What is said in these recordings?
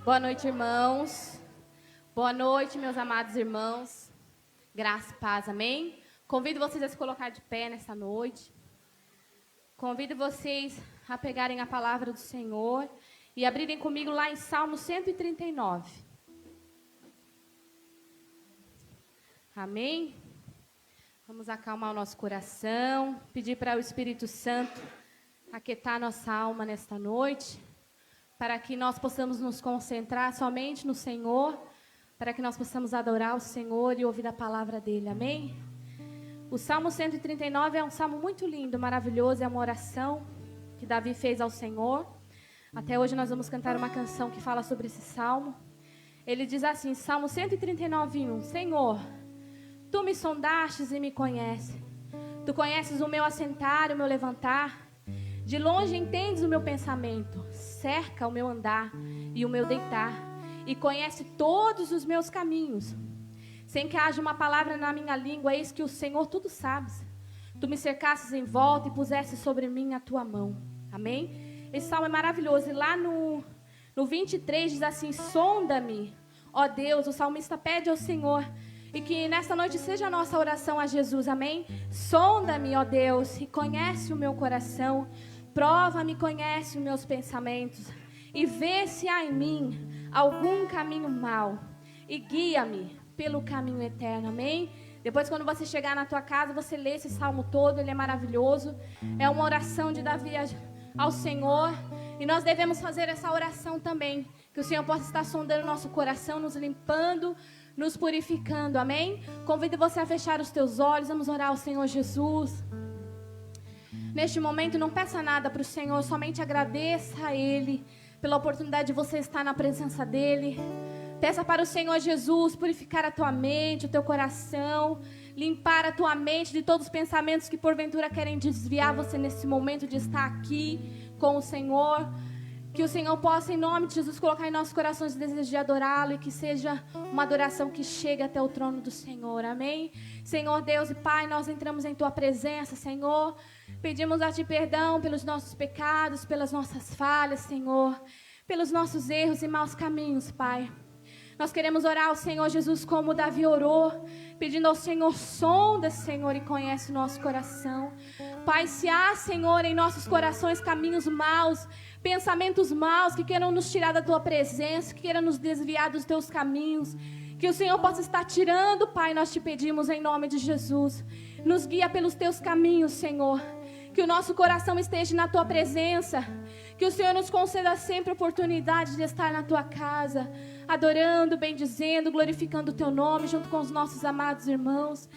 Boa noite, irmãos. Boa noite, meus amados irmãos. Graça e paz, amém? Convido vocês a se colocar de pé nesta noite. Convido vocês a pegarem a palavra do Senhor e abrirem comigo lá em Salmo 139. Amém? Vamos acalmar o nosso coração, pedir para o Espírito Santo aquietar nossa alma nesta noite, para que nós possamos nos concentrar somente no Senhor, para que nós possamos adorar o Senhor e ouvir a palavra dEle, amém? O Salmo 139 é um salmo muito lindo, maravilhoso, é uma oração que Davi fez ao Senhor. Até hoje nós vamos cantar uma canção que fala sobre esse salmo. Ele diz assim, Salmo 139:1, Senhor, Tu me sondastes e me conheces. Tu conheces o meu assentar e o meu levantar. De longe entendes o meu pensamento, cerca o meu andar e o meu deitar, e conhece todos os meus caminhos. Sem que haja uma palavra na minha língua, eis que o Senhor tudo sabes. Tu me cercastes em volta e puseste sobre mim a tua mão. Amém? Esse salmo é maravilhoso. E lá no 23 diz assim, sonda-me, ó Deus, o salmista pede ao Senhor. E que nesta noite seja a nossa oração a Jesus, amém? Sonda-me, ó Deus, e conhece o meu coração. Prova-me, conhece os meus pensamentos. E vê se há em mim algum caminho mau. E guia-me pelo caminho eterno, amém? Depois, quando você chegar na tua casa, você lê esse salmo todo, ele é maravilhoso. É uma oração de Davi ao Senhor. E nós devemos fazer essa oração também. Que o Senhor possa estar sondando o nosso coração, nos limpando, nos purificando, amém? Convido você a fechar os teus olhos, vamos orar ao Senhor Jesus. Neste momento, não peça nada para o Senhor, somente agradeça a Ele pela oportunidade de você estar na presença dEle. Peça para o Senhor Jesus purificar a tua mente, o teu coração, limpar a tua mente de todos os pensamentos que porventura querem desviar você nesse momento de estar aqui com o Senhor. Que o Senhor possa, em nome de Jesus, colocar em nossos corações o desejo de adorá-lo e que seja uma adoração que chegue até o trono do Senhor, amém? Senhor Deus e Pai, nós entramos em Tua presença, Senhor. Pedimos a Ti perdão pelos nossos pecados, pelas nossas falhas, Senhor, pelos nossos erros e maus caminhos, Pai. Nós queremos orar ao Senhor Jesus como Davi orou, pedindo ao Senhor, sonda, Senhor, e conhece o nosso coração. Pai, se há, Senhor, em nossos corações caminhos maus, pensamentos maus que queiram nos tirar da Tua presença, que queiram nos desviar dos Teus caminhos, que o Senhor possa estar tirando, Pai, nós Te pedimos em nome de Jesus. Nos guia pelos Teus caminhos, Senhor. Que o nosso coração esteja na Tua presença. Que o Senhor nos conceda sempre a oportunidade de estar na Tua casa, adorando, bendizendo, glorificando o Teu nome junto com os nossos amados irmãos.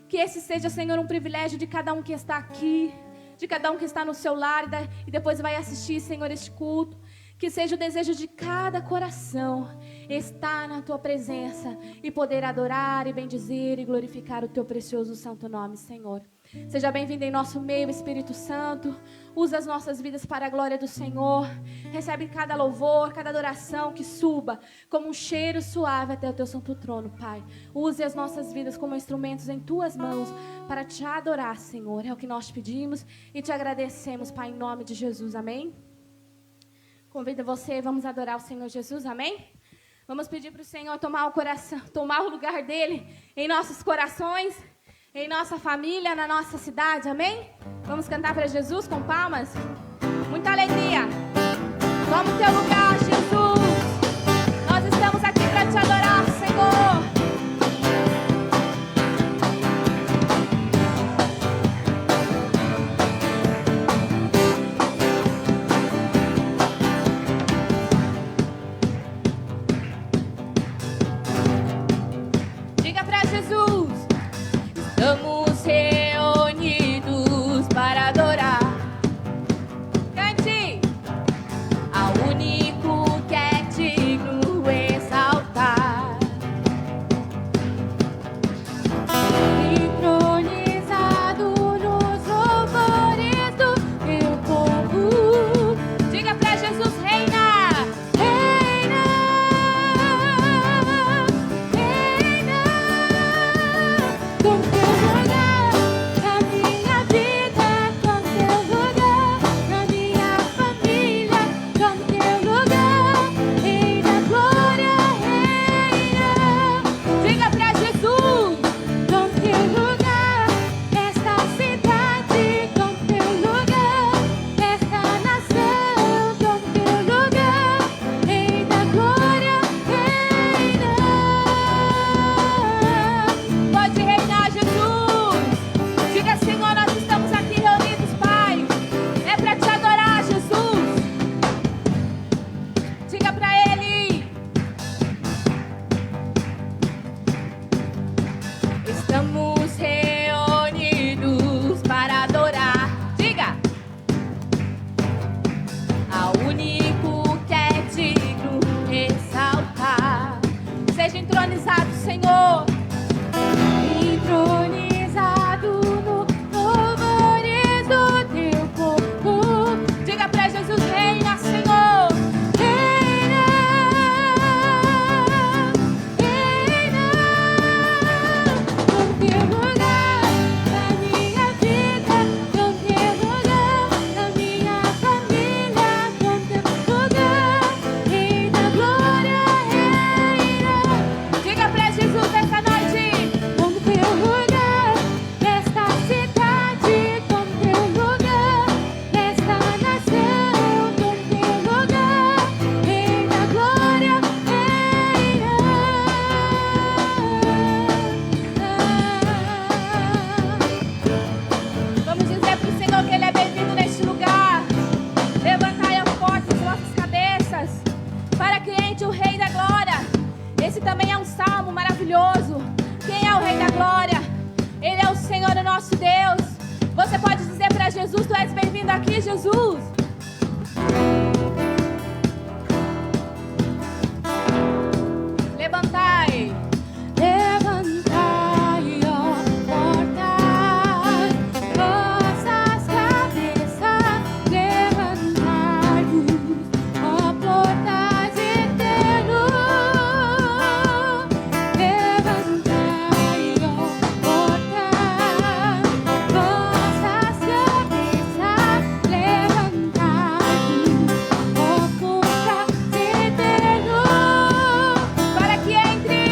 Que esse seja, Senhor, um privilégio de cada um que está aqui, de cada um que está no seu lar e depois vai assistir, Senhor, este culto. Que seja o desejo de cada coração estar na Tua presença e poder adorar e bendizer e glorificar o Teu precioso santo nome, Senhor. Seja bem-vindo em nosso meio, Espírito Santo. Usa as nossas vidas para a glória do Senhor. Recebe cada louvor, cada adoração que suba como um cheiro suave até o Teu santo trono, Pai. Use as nossas vidas como instrumentos em Tuas mãos para Te adorar, Senhor. É o que nós te pedimos e Te agradecemos, Pai, em nome de Jesus. Amém? Convido você, vamos adorar o Senhor Jesus, amém? Vamos pedir para o Senhor tomar o lugar dEle em nossos corações, em nossa família, na nossa cidade, amém? Vamos cantar para Jesus com palmas? Muita alegria! Toma o Teu lugar, Jesus! Nós estamos aqui para Te adorar, Senhor! Estamos reunidos para adorar. Cante! A única nosso Deus. Você pode dizer para Jesus: tu és bem-vindo aqui, Jesus. Levantai. Levantai, ó portas, vossas cabeças. Levantai-vos, ó portas eternas. Levantai, ó portas, vossas cabeças. Levantai-vos, ó portas eternas. Para que entre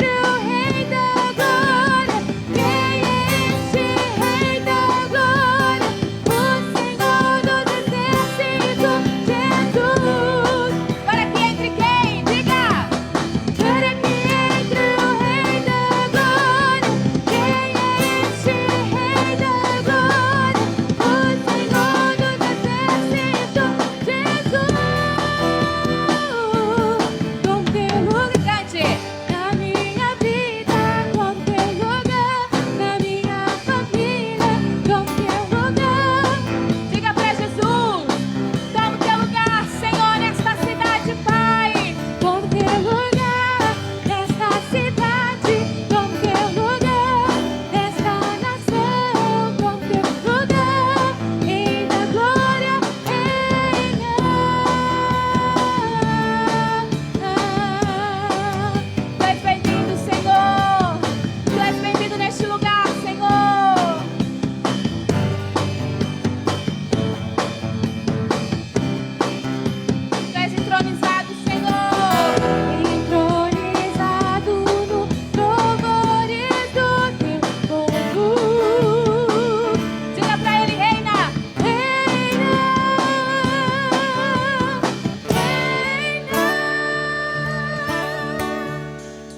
o Rei da Glória. Quem é este Rei da Glória? O Senhor dos Exércitos, Jesus. Para que entre quem? Diga! Para que entre o Rei da Glória. Quem é este Rei da Glória? O Senhor dos Exércitos, Jesus. Com teu lugar, cante. Na minha vida, com teu lugar. Na minha família, com teu lugar. Diga pra Jesus: toma o teu lugar, Senhor, nesta cidade, Pai. Com teu lugar, nesta cidade. Com teu lugar, nesta nação. Com teu lugar, Rei da glória, reina. Tu és bem-vindo, Senhor. Tu és bem-vindo neste lugar, Senhor. Tu és entronizado, Senhor. Entronizado no louvores do teu povo. Diga pra ele: reina, reina, reina.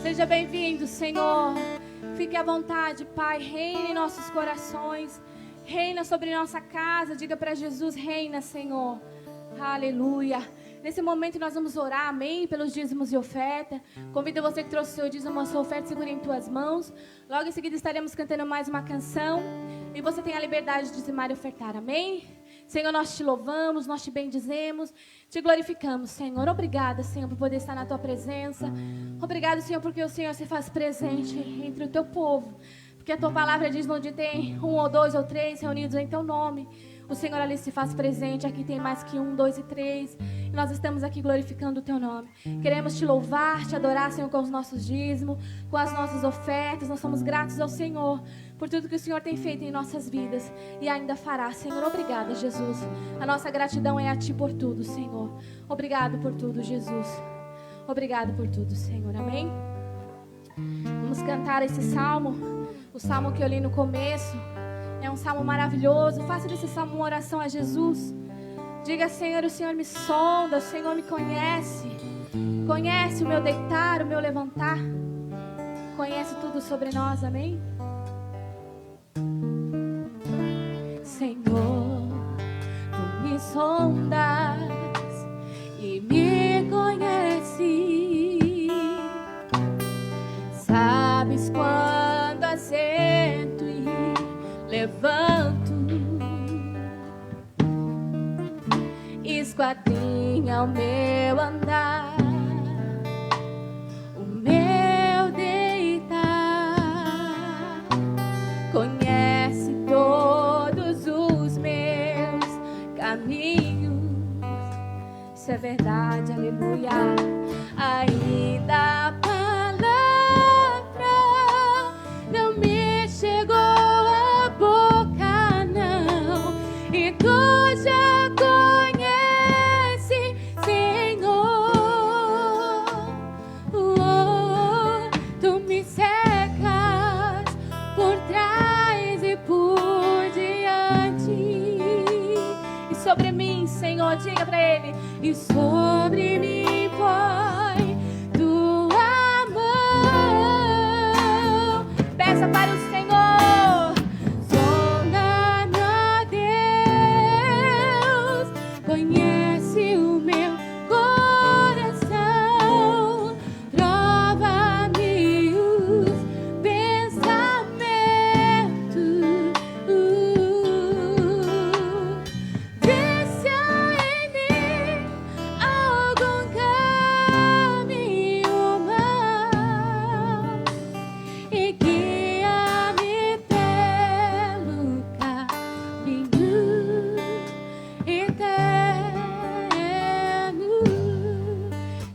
Seja bem-vindo, Senhor. Fique à vontade, Pai. Reina em nossos corações. Reina sobre nossa casa. Diga para Jesus: reina, Senhor. Aleluia. Nesse momento nós vamos orar, amém, pelos dízimos e oferta. Convido você que trouxe o seu dízimo, a sua oferta, segure em tuas mãos. Logo em seguida estaremos cantando mais uma canção. E você tem a liberdade de dizimar e ofertar, amém? Senhor, nós te louvamos, nós te bendizemos, te glorificamos, Senhor. Obrigada, Senhor, por poder estar na tua presença. Obrigado, Senhor, porque o Senhor se faz presente entre o teu povo. Porque a tua palavra diz: onde tem 1 ou 2 ou 3 reunidos em teu nome, o Senhor ali se faz presente. Aqui tem mais que 1, 2 e 3. E nós estamos aqui glorificando o teu nome. Queremos te louvar, te adorar, Senhor, com os nossos dízimos, com as nossas ofertas. Nós somos gratos ao Senhor por tudo que o Senhor tem feito em nossas vidas e ainda fará, Senhor. Obrigada, Jesus. A nossa gratidão é a ti por tudo, Senhor. Obrigado por tudo, Jesus. Obrigado por tudo, Senhor. Amém? Vamos cantar esse salmo. O salmo que eu li no começo é um salmo maravilhoso. Faça desse salmo uma oração a Jesus. Diga: Senhor, o Senhor me sonda, o Senhor me conhece. Conhece o meu deitar, o meu levantar. Conhece tudo sobre nós, amém? Senhor, tu me sondas e me conheces. Sabes quando assento e levanto. Esquadrinha o meu andar, o meu deitar. Conhece todos os meus caminhos. Isso é verdade, aleluia. Ainda a palavra não me chegou à boca, não. E tu já conhece, Senhor. Tu me cercas por trás e por diante. E sobre mim, Senhor, diga pra ele: e sobre mim põe tua mão. Peça para o Senhor. Sonda-me, ó Deus, conhece o meu coração. Prova-me os pensamentos.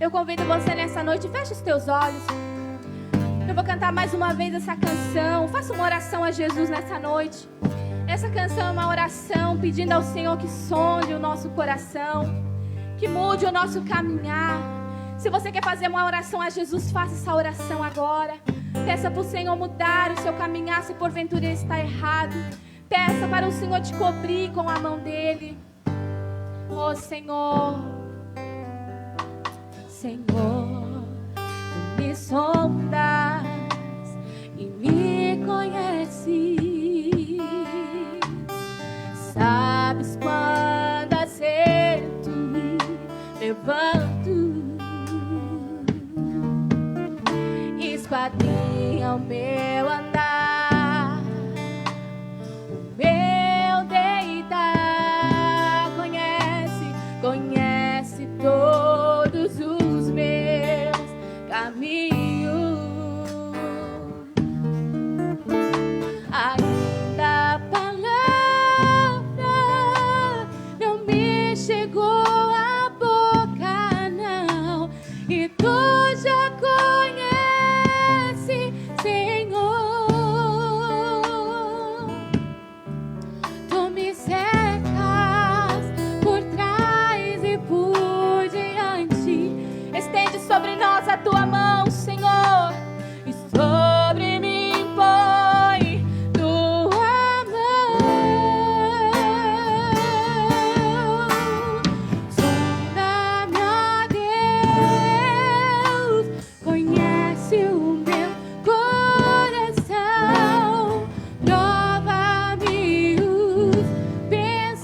Eu convido você nessa noite, feche os teus olhos. Eu vou cantar mais uma vez essa canção. Faça uma oração a Jesus nessa noite. Essa canção é uma oração pedindo ao Senhor que sonde o nosso coração, que mude o nosso caminhar. Se você quer fazer uma oração a Jesus, faça essa oração agora. Peça para o Senhor mudar o seu caminhar se porventura ele está errado. Peça para o Senhor te cobrir com a mão dele. Oh Senhor, Senhor, tu me sondas e me conheces. Sabes quando acerto e levanto, esquadrinha o meu andar, o meu deitar. Conhece todos os meus caminhos. Ainda a palavra não me chegou à boca, não, e tu já conhece, Senhor. Tu me cercas por trás e por diante. Estende sobre nós a tua mão, Senhor, e sobre mim põe tua mão. Sonda-me, ó Deus, conhece o meu coração, prova-me os pensamentos,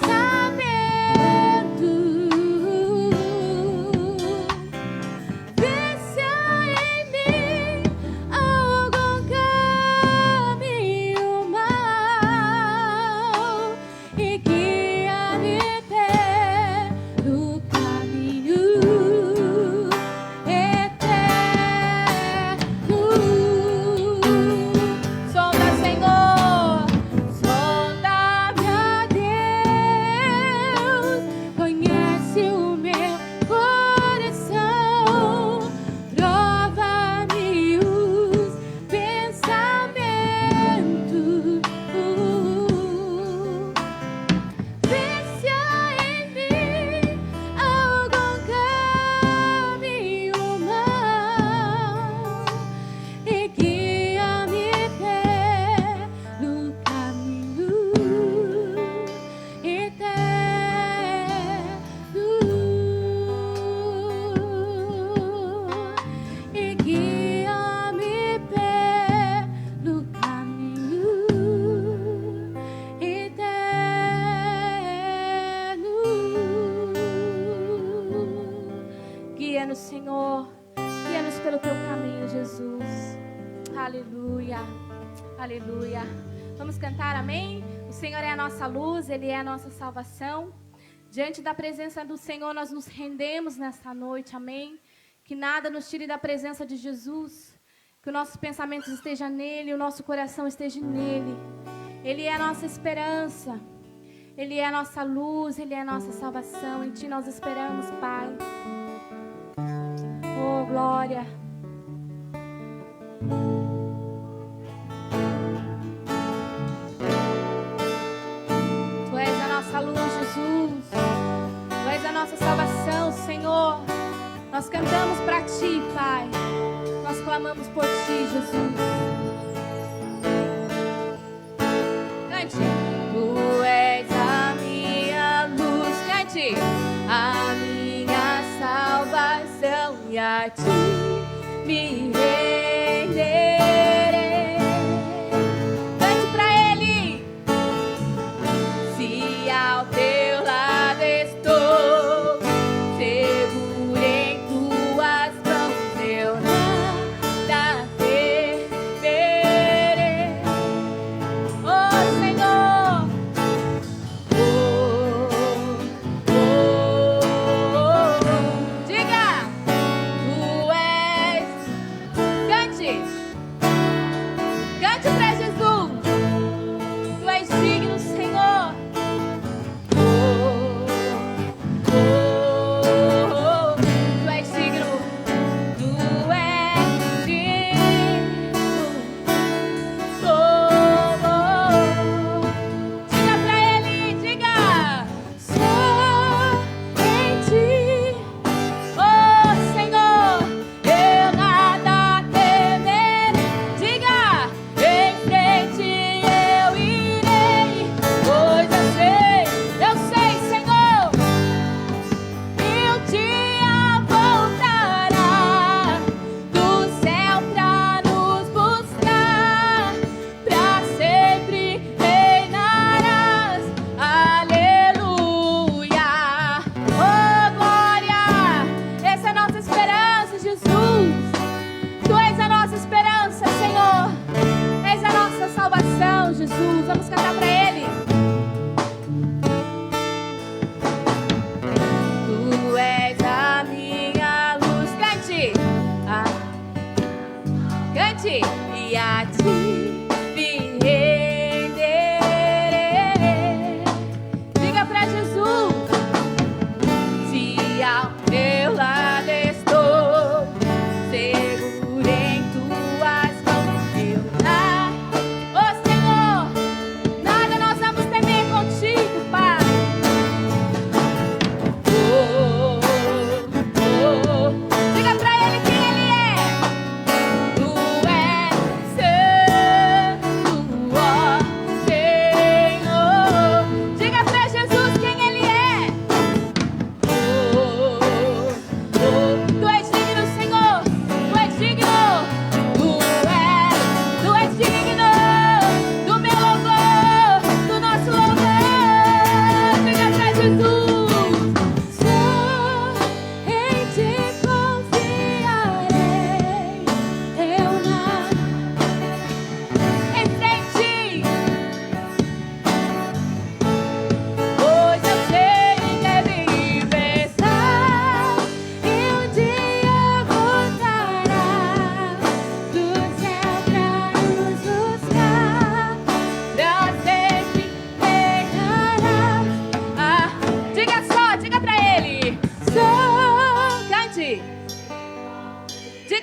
vê se há em mim algum caminho mau e guia-me pelo caminho eterno. Sonda, Senhor, sonda-me, ó Deus, conhece o meu coração, prova-me os pensamentos, vê se há em mim algum caminho mau e guia-me pelo caminho eterno, e guia-me pelo caminho eterno. Guia-nos, Senhor, guia-nos pelo teu caminho, Jesus. Aleluia, aleluia. Vamos cantar, amém? O Senhor é a nossa luz, Ele é a nossa salvação. Diante da presença do Senhor, nós nos rendemos nesta noite, amém? Que nada nos tire da presença de Jesus, que os nossos pensamentos estejam nele, o nosso coração esteja nele. Ele é a nossa esperança, Ele é a nossa luz, Ele é a nossa salvação. Em Ti nós esperamos, Pai. Oh, glória. Tu és a nossa luz, Jesus. Tu és a nossa salvação, Senhor. Nós cantamos para Ti, Pai. Nós clamamos por Ti, Jesus. Cante. Tu és a minha luz. Cante. A minha salvação, e a Ti me renderei. Cante pra Ele. Se ao teu lado estou, seguro em tuas mãos, eu nada temerei. Oh Senhor, diga, Tu és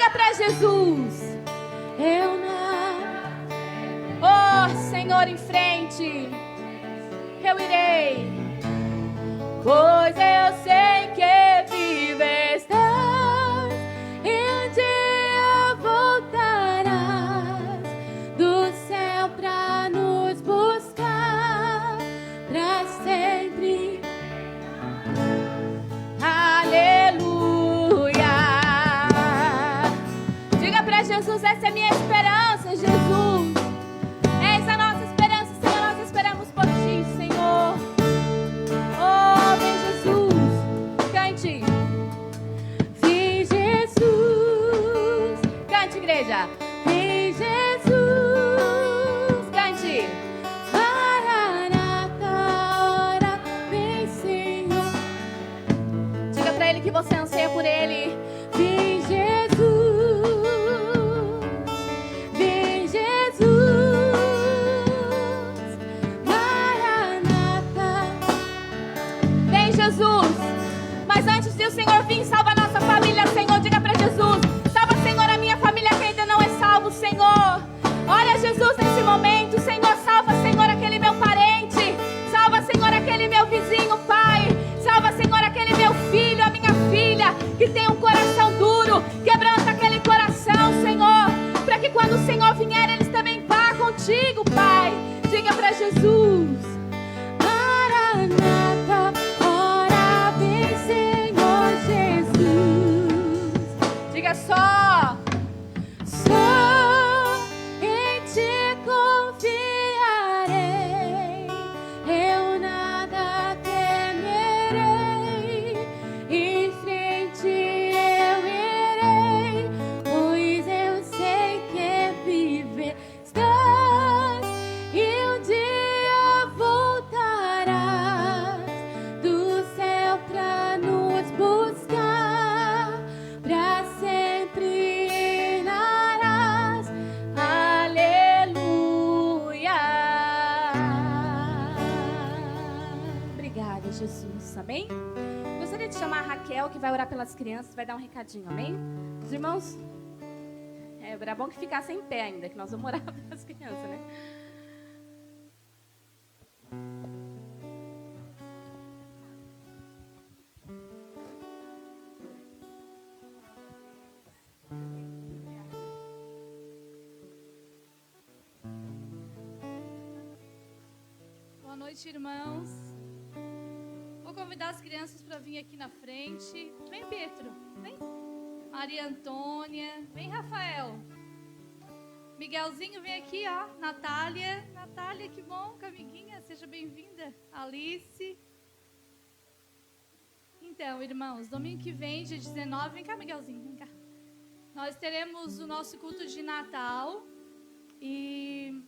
Diga para Jesus. Eu não. Oh, Senhor, em frente. Eu irei. Pois eu sei que vives estás e um dia voltarás do céu pra nos buscar pra sempre. Aleluia. Diga pra Jesus, essa é a minha esperança, Jesus. Essa é a nossa esperança, Senhor. Nós esperamos por ti, Senhor. Oh, vem Jesus. Cante. Vem Jesus. Cante, igreja. Vem Jesus. Cante. Maranata, ora vem, Senhor. Diga pra Ele que você anseia por Ele. Vem Jesus. Vem Jesus. Jesus, mas antes de o Senhor vir, salva a nossa família, Senhor. Diga para Jesus, salva, Senhor, a minha família que ainda não é salvo, Senhor. Olha, Jesus, nesse momento, Senhor, salva, Senhor, aquele meu parente. Salva, Senhor, aquele meu vizinho, Pai. Salva, Senhor, aquele meu filho, a minha filha, que tem um coração duro. Quebranta aquele coração, Senhor, para que quando o Senhor vier, eles também vá contigo, Pai. Diga para Jesus. Maranata. Diga só em ti confiarei, eu nada temerei, em frente eu irei, pois eu sei que viver estás e um dia voltarás do céu pra nos buscar, pra sempre reinarás. Aleluia. Obrigada, Jesus. Amém? Gostaria de chamar a Raquel, que vai orar pelas crianças, vai dar um recadinho. Amém? Os irmãos, era bom que ficasse em pé ainda, que nós vamos orar pelas crianças, né? Boa noite, irmãos. Vou convidar as crianças para vir aqui na frente. Vem, Pedro. Vem. Maria Antônia. Vem, Rafael. Miguelzinho, vem aqui, ó. Natália. Natália, que bom, amiguinha. Seja bem-vinda. Alice. Então, irmãos, domingo que vem, dia 19. Vem cá, Miguelzinho. Vem cá. Nós teremos o nosso culto de Natal. E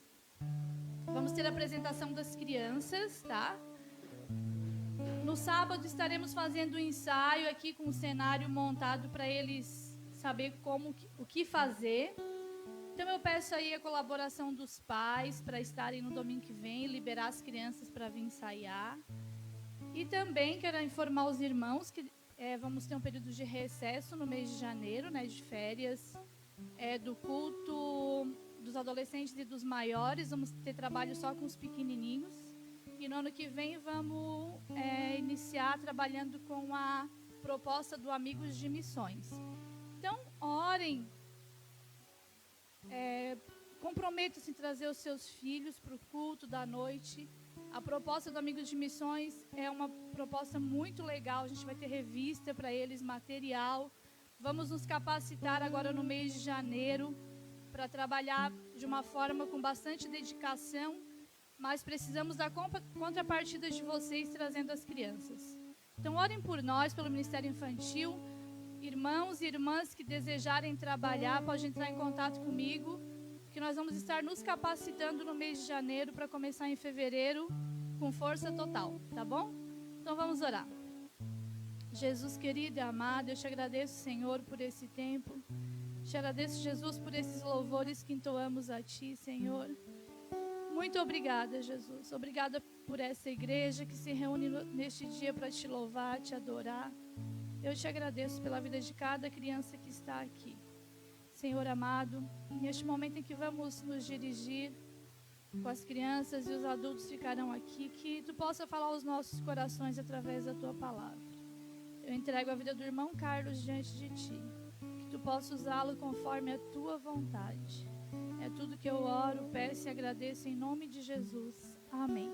vamos ter a apresentação das crianças, tá? No sábado estaremos fazendo um ensaio aqui com o cenário montado para eles saber o que fazer. Então eu peço aí a colaboração dos pais para estarem no domingo que vem, liberar as crianças para vir ensaiar. E também quero informar os irmãos que vamos ter um período de recesso no mês de janeiro, né, de férias, do culto dos adolescentes e dos maiores. Vamos ter trabalho só com os pequenininhos. E no ano que vem vamos iniciar trabalhando com a proposta do Amigos de Missões. Então, orem. Comprometam-se em trazer os seus filhos para o culto da noite. A proposta do Amigos de Missões é uma proposta muito legal. A gente vai ter revista para eles, material. Vamos nos capacitar agora no mês de janeiro para trabalhar de uma forma com bastante dedicação, mas precisamos da contrapartida de vocês trazendo as crianças. Então, orem por nós, pelo Ministério Infantil. Irmãos e irmãs que desejarem trabalhar, podem entrar em contato comigo, que nós vamos estar nos capacitando no mês de janeiro para começar em fevereiro com força total, tá bom? Então, vamos orar. Jesus querido e amado, eu te agradeço, Senhor, por esse tempo. Te agradeço, Jesus, por esses louvores que entoamos a Ti, Senhor. Muito obrigada, Jesus. Obrigada por essa igreja que se reúne neste dia para Te louvar, Te adorar. Eu te agradeço pela vida de cada criança que está aqui. Senhor amado, neste momento em que vamos nos dirigir com as crianças e os adultos ficarão aqui, que Tu possa falar aos nossos corações através da Tua palavra. Eu entrego a vida do irmão Carlos diante de Ti, que Tu possa usá-lo conforme a Tua vontade. É tudo que eu oro, peço e agradeço em nome de Jesus. Amém.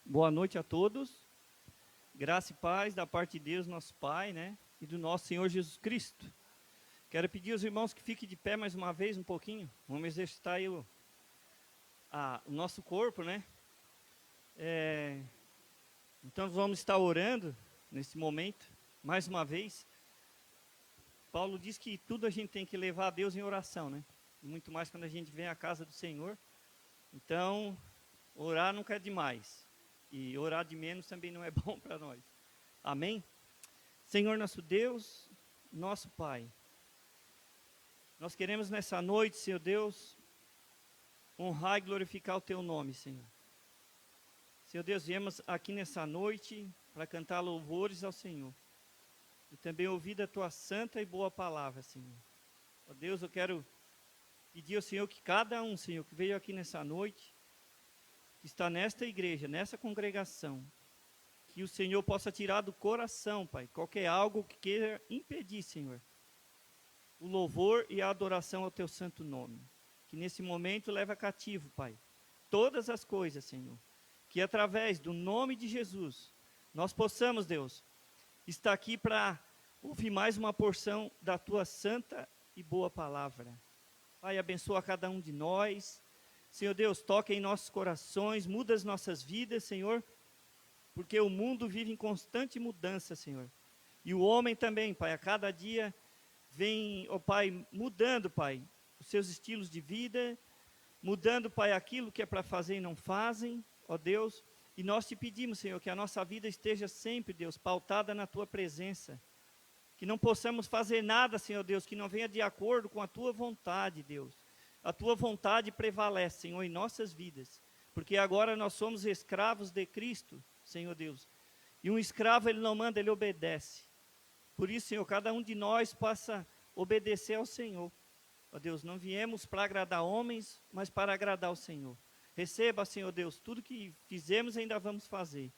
Boa noite a todos. Graça e paz da parte de Deus, nosso Pai, né? E do nosso Senhor Jesus Cristo. Quero pedir aos irmãos que fiquem de pé mais uma vez, um pouquinho. Vamos exercitar aí o nosso corpo, né? Então vamos estar orando nesse momento, mais uma vez. Paulo diz que tudo a gente tem que levar a Deus em oração, né? E muito mais quando a gente vem à casa do Senhor. Então, orar nunca é demais. E orar de menos também não é bom para nós. Amém? Senhor nosso Deus, nosso Pai, nós queremos nessa noite, Senhor Deus, honrar e glorificar o Teu nome, Senhor. Senhor Deus, viemos aqui nessa noite para cantar louvores ao Senhor. E também ouvir da Tua santa e boa palavra, Senhor. Ó Deus, eu quero pedir ao Senhor que cada um, Senhor, que veio aqui nessa noite, que está nesta igreja, nessa congregação, que o Senhor possa tirar do coração, Pai, qualquer algo que queira impedir, Senhor, o louvor e a adoração ao Teu santo nome. Que nesse momento leva cativo, Pai, todas as coisas, Senhor. Que através do nome de Jesus, nós possamos, Deus, estar aqui para ouvir mais uma porção da Tua santa e boa palavra. Pai, abençoa cada um de nós. Senhor Deus, toca em nossos corações, muda as nossas vidas, Senhor, porque o mundo vive em constante mudança, Senhor. E o homem também, Pai, a cada dia vem, ó Pai, mudando, Pai, os seus estilos de vida, mudando, Pai, aquilo que é para fazer e não fazem, ó Deus. E nós te pedimos, Senhor, que a nossa vida esteja sempre, Deus, pautada na Tua presença. Que não possamos fazer nada, Senhor Deus, que não venha de acordo com a Tua vontade, Deus. A Tua vontade prevalece, Senhor, em nossas vidas, porque agora nós somos escravos de Cristo, Senhor Deus, e um escravo ele não manda, ele obedece. Por isso, Senhor, cada um de nós possa obedecer ao Senhor. Ó Deus, não viemos para agradar homens, mas para agradar ao Senhor. Receba, Senhor Deus, tudo que fizemos e ainda vamos fazer.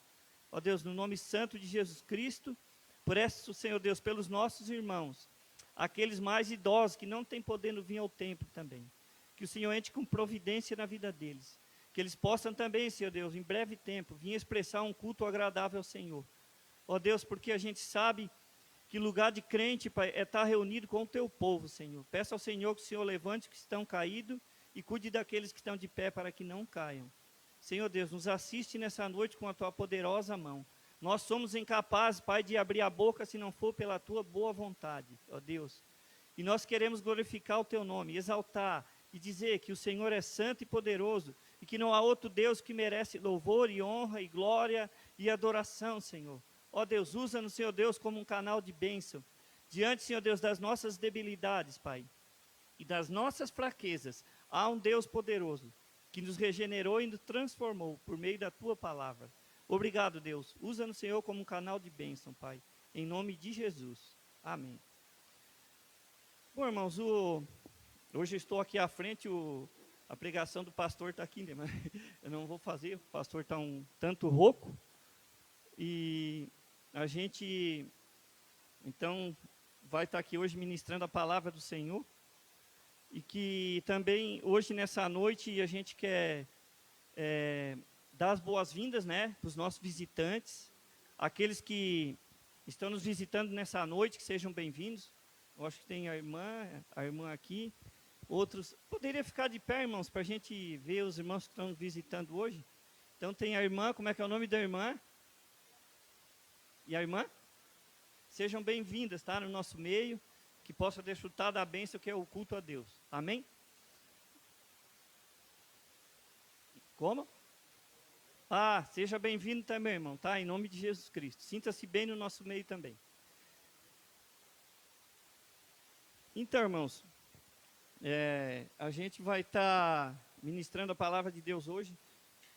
Ó Deus, no nome santo de Jesus Cristo, por isso, Senhor Deus, pelos nossos irmãos, aqueles mais idosos que não têm podendo vir ao templo também. Que o Senhor entre com providência na vida deles. Que eles possam também, Senhor Deus, em breve tempo, vir expressar um culto agradável ao Senhor. Ó Deus, porque a gente sabe que lugar de crente, Pai, é estar reunido com o Teu povo, Senhor. Peço ao Senhor que o Senhor levante os que estão caídos e cuide daqueles que estão de pé para que não caiam. Senhor Deus, nos assiste nessa noite com a Tua poderosa mão. Nós somos incapazes, Pai, de abrir a boca se não for pela Tua boa vontade, ó Deus. E nós queremos glorificar o Teu nome, exaltar e dizer que o Senhor é santo e poderoso e que não há outro Deus que merece louvor e honra e glória e adoração, Senhor. Ó Deus, usa-nos, Senhor Deus, como um canal de bênção, diante, Senhor Deus, das nossas debilidades, Pai, e das nossas fraquezas. Há um Deus poderoso que nos regenerou e nos transformou por meio da Tua palavra. Obrigado, Deus. Usa-nos, Senhor, como um canal de bênção, Pai, em nome de Jesus. Amém. Bom, irmãos, hoje eu estou aqui à frente, a pregação do pastor está aqui, né? Mas eu não vou fazer, o pastor está um tanto rouco. E a gente, então, vai estar aqui hoje ministrando a palavra do Senhor. E que também, hoje, nessa noite, a gente quer dar as boas-vindas, né, para os nossos visitantes. Aqueles que estão nos visitando nessa noite, que sejam bem-vindos. Eu acho que tem a irmã aqui. Outros, poderia ficar de pé, irmãos, para a gente ver os irmãos que estão nos visitando hoje. Então tem a irmã, como é que é o nome da irmã? E a irmã? Sejam bem-vindas, tá? No nosso meio, que possa desfrutar da bênção que é o culto a Deus. Amém? Como? Ah, seja bem-vindo também, irmão, tá? Em nome de Jesus Cristo. Sinta-se bem no nosso meio também. Então, irmãos, a gente vai estar ministrando a palavra de Deus hoje,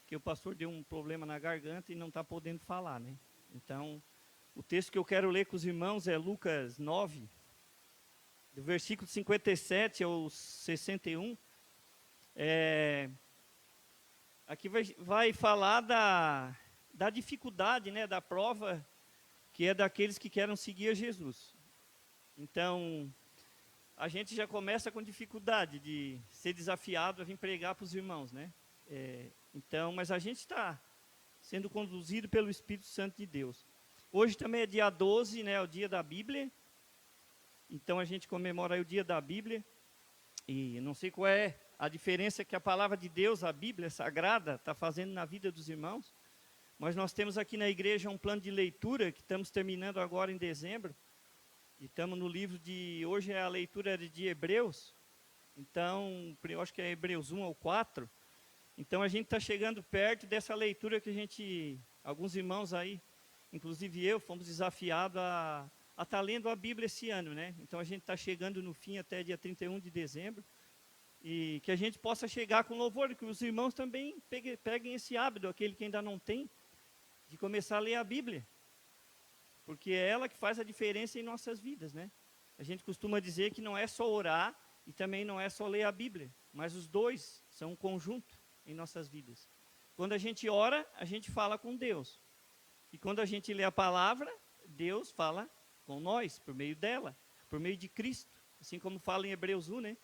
que o pastor deu um problema na garganta e não está podendo falar, né? Então, o texto que eu quero ler com os irmãos é Lucas 9, do versículo 57 ao 61. Aqui vai falar da dificuldade, né, da prova, que é daqueles que querem seguir a Jesus. Então, a gente já começa com dificuldade de ser desafiado a vir pregar para os irmãos, né? Então, mas a gente está sendo conduzido pelo Espírito Santo de Deus. Hoje também é dia 12, né, o dia da Bíblia. Então, a gente comemora aí o dia da Bíblia. E não sei qual é a diferença que a palavra de Deus, a Bíblia Sagrada, está fazendo na vida dos irmãos. Mas nós temos aqui na igreja um plano de leitura que estamos terminando agora em dezembro. E estamos no livro de... Hoje é a leitura de Hebreus. Então, eu acho que é Hebreus 1 ou 4. Então, a gente está chegando perto dessa leitura que a gente... Alguns irmãos aí, inclusive eu, fomos desafiados a estar lendo a Bíblia esse ano, né? Então, a gente está chegando no fim até dia 31 de dezembro. E que a gente possa chegar com louvor, que os irmãos também peguem esse hábito, aquele que ainda não tem, de começar a ler a Bíblia. Porque é ela que faz a diferença em nossas vidas, né? A gente costuma dizer que não é só orar e também não é só ler a Bíblia, mas os dois são um conjunto em nossas vidas. Quando a gente ora, a gente fala com Deus. E quando a gente lê a palavra, Deus fala com nós, por meio dela, por meio de Cristo. Assim como fala em Hebreus 1, né?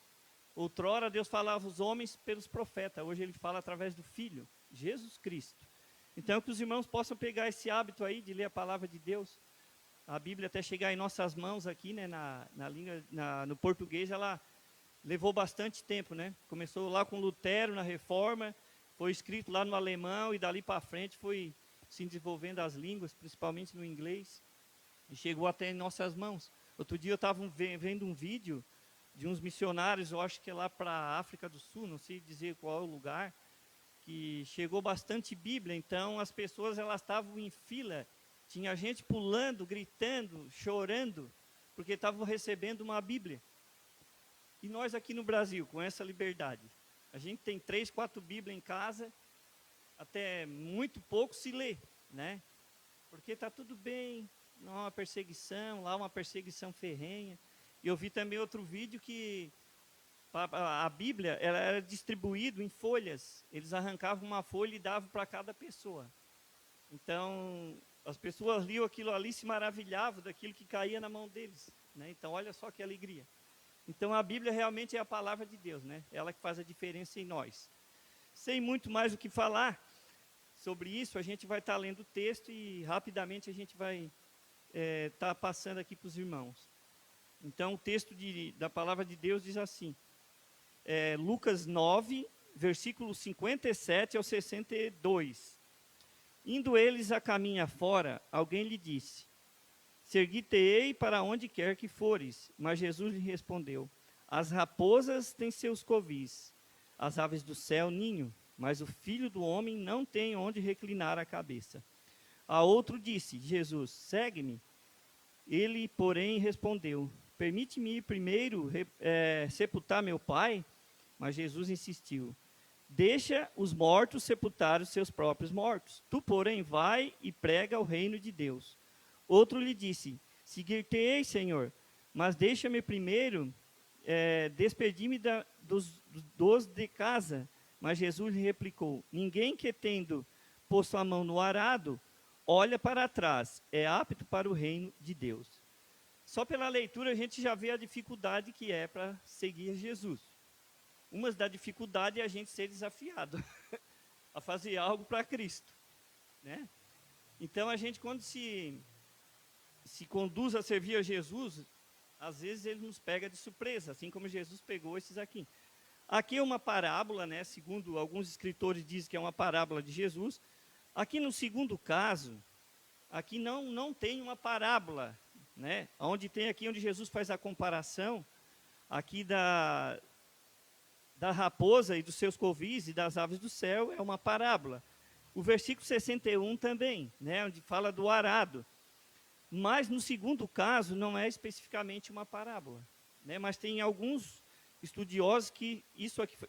Outrora Deus falava aos homens pelos profetas, hoje Ele fala através do Filho, Jesus Cristo. Então, que os irmãos possam pegar esse hábito aí de ler a palavra de Deus. A Bíblia até chegar em nossas mãos aqui, né, no português, ela levou bastante tempo, né? Começou lá com Lutero, na Reforma, foi escrito lá no alemão e dali para frente foi se desenvolvendo as línguas, principalmente no inglês, e chegou até em nossas mãos. Outro dia eu estava vendo um vídeo de uns missionários, eu acho que é lá para a África do Sul, não sei dizer qual é o lugar, que chegou bastante Bíblia, então as pessoas elas estavam em fila, tinha gente pulando, gritando, chorando, porque estavam recebendo uma Bíblia. E nós aqui no Brasil, com essa liberdade, a gente tem 3, 4 Bíblias em casa, até muito pouco se lê, né? Porque está tudo bem, não há uma perseguição, lá uma perseguição ferrenha. E eu vi também outro vídeo que a Bíblia ela era distribuída em folhas. Eles arrancavam uma folha e davam para cada pessoa. Então, as pessoas liam aquilo ali e se maravilhavam daquilo que caía na mão deles, né? Então, olha só que alegria. Então, a Bíblia realmente é a palavra de Deus, né? Ela que faz a diferença em nós. Sem muito mais o que falar sobre isso, a gente vai estar lendo o texto e rapidamente a gente vai estar passando aqui para os irmãos. Então, o texto da palavra de Deus diz assim, Lucas 9, versículo 57 ao 62. Indo eles a caminho afora, alguém lhe disse, Seguir-te-ei para onde quer que fores. Mas Jesus lhe respondeu, as raposas têm seus covis, as aves do céu ninho, mas o Filho do Homem não tem onde reclinar a cabeça. A outro disse, Jesus, segue-me. Ele, porém, respondeu, permite-me ir primeiro sepultar meu pai? Mas Jesus insistiu, deixa os mortos sepultar os seus próprios mortos. Tu, porém, vai e prega o reino de Deus. Outro lhe disse, seguir-te-ei, Senhor, mas deixa-me primeiro despedir-me dos de casa. Mas Jesus lhe replicou, ninguém que tendo posto a mão no arado, olha para trás, é apto para o reino de Deus. Só pela leitura a gente já vê a dificuldade que é para seguir Jesus. Uma da dificuldade é a gente ser desafiado a fazer algo para Cristo, né? Então a gente quando se conduz a servir a Jesus, às vezes ele nos pega de surpresa, assim como Jesus pegou esses aqui. Aqui é uma parábola, né? Segundo alguns escritores dizem que é uma parábola de Jesus. Aqui no segundo caso, aqui não tem uma parábola, né? Onde Jesus faz a comparação aqui da raposa e dos seus covis e das aves do céu, é uma parábola. O versículo 61 também, né? Onde fala do arado. Mas no segundo caso não é especificamente uma parábola, né? Mas tem alguns estudiosos que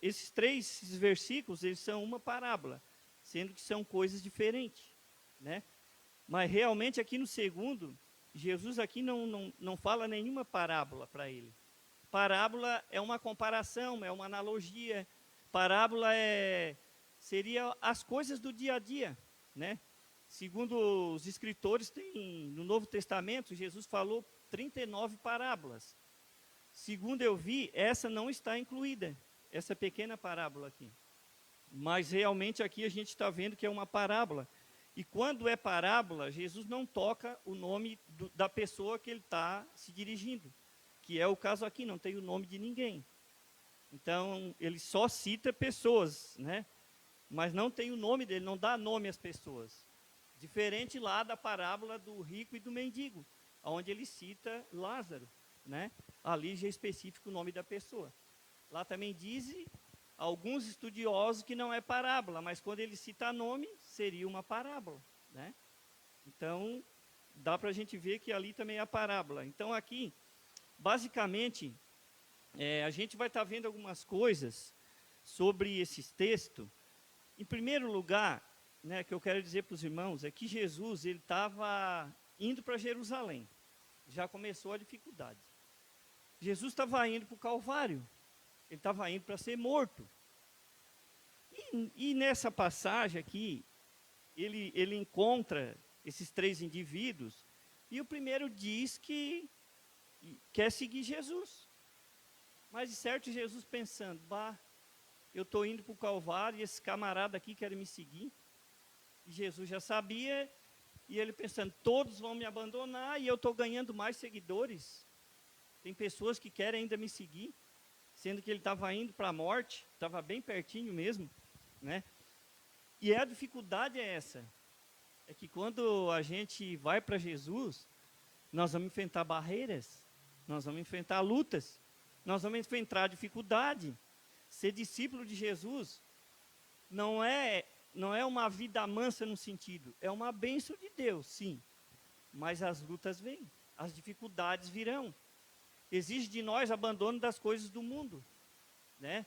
esses três versículos eles são uma parábola, sendo que são coisas diferentes, né? Mas realmente aqui no segundo, Jesus aqui não fala nenhuma parábola para ele. Parábola é uma comparação, é uma analogia. Parábola seria as coisas do dia a dia, né? Segundo os escritores, no Novo Testamento, Jesus falou 39 parábolas. Segundo eu vi, essa não está incluída, essa pequena parábola aqui. Mas realmente aqui a gente está vendo que é uma parábola. E quando é parábola, Jesus não toca o nome da pessoa que ele está se dirigindo, que é o caso aqui, não tem o nome de ninguém. Então, ele só cita pessoas, né? Mas não tem o nome dele, não dá nome às pessoas. Diferente lá da parábola do rico e do mendigo, onde ele cita Lázaro, né? Ali já é específico o nome da pessoa. Lá também dizem alguns estudiosos que não é parábola, mas quando ele cita nome, seria uma parábola, né? Então, dá para a gente ver que ali também é a parábola. Então, aqui, basicamente, a gente vai estar vendo algumas coisas sobre esses textos. Em primeiro lugar, né, que eu quero dizer para os irmãos, é que Jesus ele estava indo para Jerusalém. Já começou a dificuldade. Jesus estava indo para o Calvário. Ele estava indo para ser morto. E nessa passagem aqui, ele encontra esses três indivíduos, e o primeiro diz que quer seguir Jesus. Mas de certo Jesus pensando, eu estou indo para o Calvário e esse camarada aqui quer me seguir. E Jesus já sabia, e ele pensando, todos vão me abandonar e eu estou ganhando mais seguidores. Tem pessoas que querem ainda me seguir, sendo que ele estava indo para a morte, estava bem pertinho mesmo, né? E a dificuldade é essa, é que quando a gente vai para Jesus, nós vamos enfrentar barreiras, nós vamos enfrentar lutas, nós vamos enfrentar dificuldade. Ser discípulo de Jesus não é uma vida mansa no sentido, é uma bênção de Deus, sim, mas as lutas vêm, as dificuldades virão. Exige de nós abandono das coisas do mundo, né?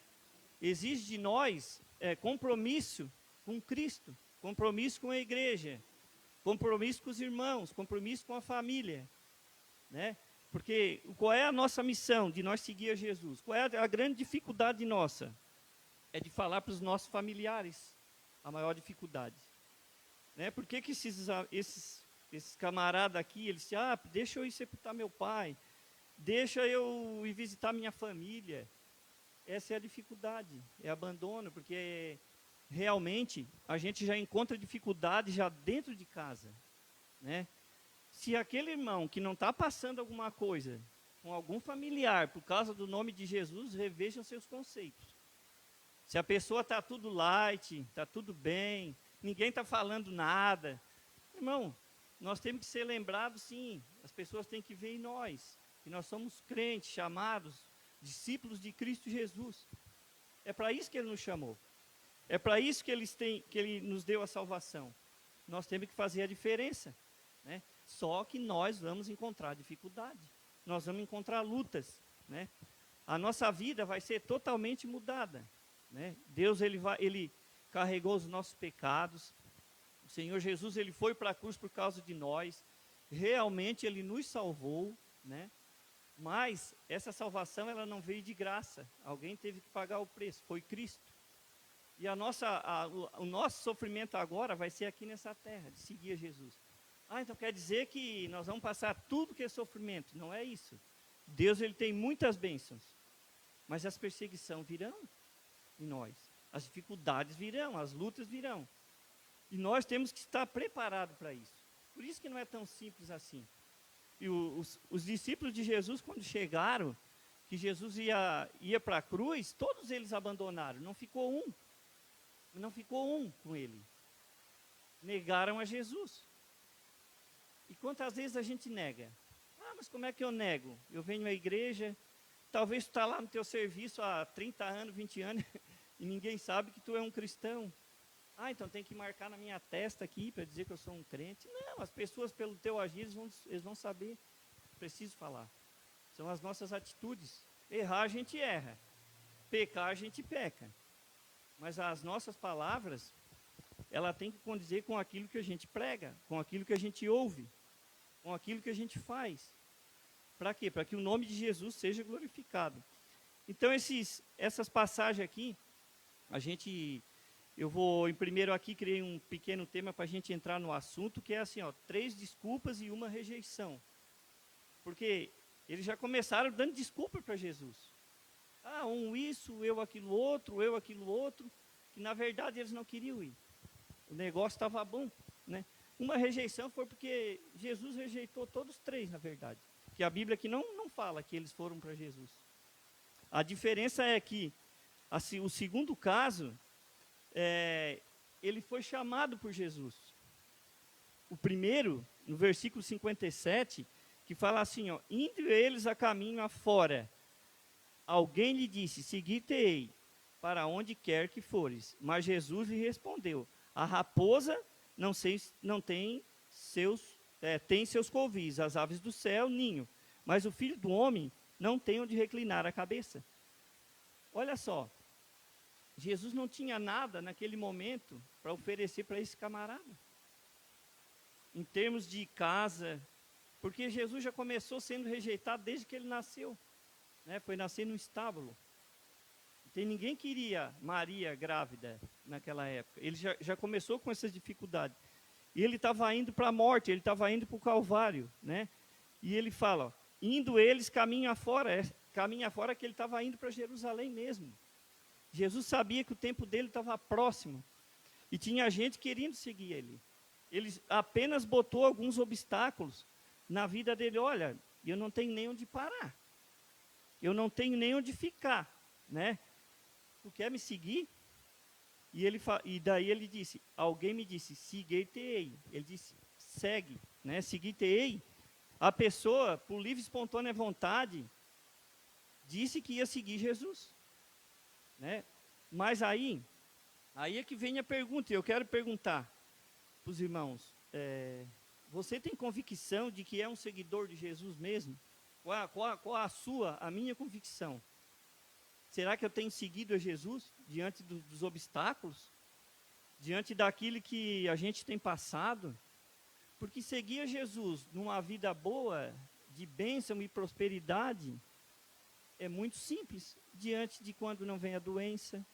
Exige de nós compromisso com Cristo, compromisso com a igreja, compromisso com os irmãos, compromisso com a família, né? Porque qual é a nossa missão de nós seguir a Jesus? Qual é a grande dificuldade nossa? É de falar para os nossos familiares, a maior dificuldade, né? Por que esses camaradas aqui, eles dizem, deixa eu ir sepultar meu pai, deixa eu ir visitar minha família. Essa é a dificuldade, é abandono, porque realmente a gente já encontra dificuldade já dentro de casa, né? Se aquele irmão que não está passando alguma coisa com algum familiar por causa do nome de Jesus, revejam seus conceitos. Se a pessoa está tudo light, está tudo bem, ninguém está falando nada, irmão, nós temos que ser lembrados, sim, as pessoas têm que ver em nós, que nós somos crentes, chamados, discípulos de Cristo Jesus. É para isso que Ele nos chamou. É para isso que Ele nos deu a salvação. Nós temos que fazer a diferença, né? Só que nós vamos encontrar dificuldade. Nós vamos encontrar lutas, né? A nossa vida vai ser totalmente mudada, né? Deus ele carregou os nossos pecados. O Senhor Jesus ele foi para a cruz por causa de nós. Realmente Ele nos salvou, né? Mas essa salvação ela não veio de graça. Alguém teve que pagar o preço, foi Cristo. E o nosso sofrimento agora vai ser aqui nessa terra, de seguir a Jesus. Então quer dizer que nós vamos passar tudo que é sofrimento. Não é isso. Deus ele tem muitas bênçãos, mas as perseguições virão em nós. As dificuldades virão, as lutas virão. E nós temos que estar preparados para isso. Por isso que não é tão simples assim. E os discípulos de Jesus, quando chegaram, que Jesus ia para a cruz, todos eles abandonaram, não ficou um com ele. Negaram a Jesus. E quantas vezes a gente nega? Ah, mas como é que eu nego? Eu venho à igreja, talvez tu está lá no teu serviço há 30 anos, 20 anos, e ninguém sabe que tu é um cristão. Ah, então tem que marcar na minha testa aqui para dizer que eu sou um crente. Não, as pessoas pelo teu agir, eles vão saber. Preciso falar. São as nossas atitudes. Errar a gente erra. Pecar a gente peca. Mas as nossas palavras, ela tem que condizer com aquilo que a gente prega, com aquilo que a gente ouve, com aquilo que a gente faz. Para quê? Para que o nome de Jesus seja glorificado. Então, essas passagens aqui, eu vou, primeiro aqui, criei um pequeno tema para a gente entrar no assunto, que é assim, 3 desculpas e uma rejeição. Porque eles já começaram dando desculpa para Jesus. Ah, isso, eu aquilo outro, que na verdade eles não queriam ir. O negócio estava bom, né? Uma rejeição foi porque Jesus rejeitou todos 3, na verdade. Que a Bíblia aqui não fala que eles foram para Jesus. A diferença é que, assim, o segundo caso, ele foi chamado por Jesus. O primeiro, no versículo 57, que fala assim, indo eles a caminho afora, alguém lhe disse, seguir-te-ei, para onde quer que fores. Mas Jesus lhe respondeu, a raposa tem seus covis, as aves do céu, ninho, mas o filho do homem não tem onde reclinar a cabeça. Olha só, Jesus não tinha nada naquele momento para oferecer para esse camarada. Em termos de casa, porque Jesus já começou sendo rejeitado desde que ele nasceu, né? Foi nascer no estábulo. Então, ninguém queria Maria grávida naquela época. Ele já começou com essas dificuldades. E ele estava indo para a morte, ele estava indo para o Calvário, né? E ele fala, indo eles caminho afora que ele estava indo para Jerusalém mesmo. Jesus sabia que o tempo dele estava próximo. E tinha gente querendo seguir ele. Ele apenas botou alguns obstáculos na vida dele. Olha, eu não tenho nem onde parar. Eu não tenho nem onde ficar, né? Tu quer me seguir? E daí ele disse, alguém me disse, seguir-te-ei. Ele disse, segue, né? Seguir-te-ei. A pessoa, por livre e espontânea vontade, disse que ia seguir Jesus, né? Mas aí é que vem a pergunta, e eu quero perguntar para os irmãos, você tem convicção de que é um seguidor de Jesus mesmo? Qual a minha convicção? Será que eu tenho seguido a Jesus diante dos obstáculos? Diante daquilo que a gente tem passado? Porque seguir a Jesus numa vida boa, de bênção e prosperidade, é muito simples. Diante de quando não vem a doença,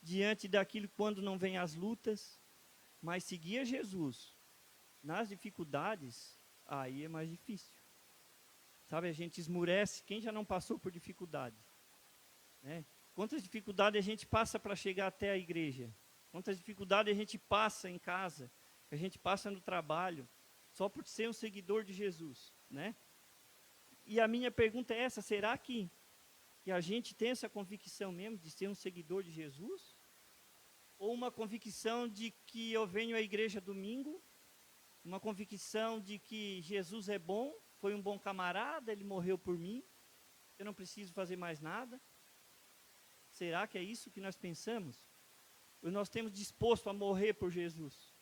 diante daquilo quando não vem as lutas. Mas seguir a Jesus nas dificuldades, aí é mais difícil. Sabe, a gente esmurece. Quem já não passou por dificuldade? Né? Quantas dificuldades a gente passa para chegar até a igreja? Quantas dificuldades a gente passa em casa? A gente passa no trabalho, só por ser um seguidor de Jesus, né? E a minha pergunta é essa, será que a gente tem essa convicção mesmo de ser um seguidor de Jesus? Ou uma convicção de que eu venho à igreja domingo, uma convicção de que Jesus é bom, foi um bom camarada, ele morreu por mim, eu não preciso fazer mais nada? Será que é isso que nós pensamos? Ou nós estamos dispostos a morrer por Jesus?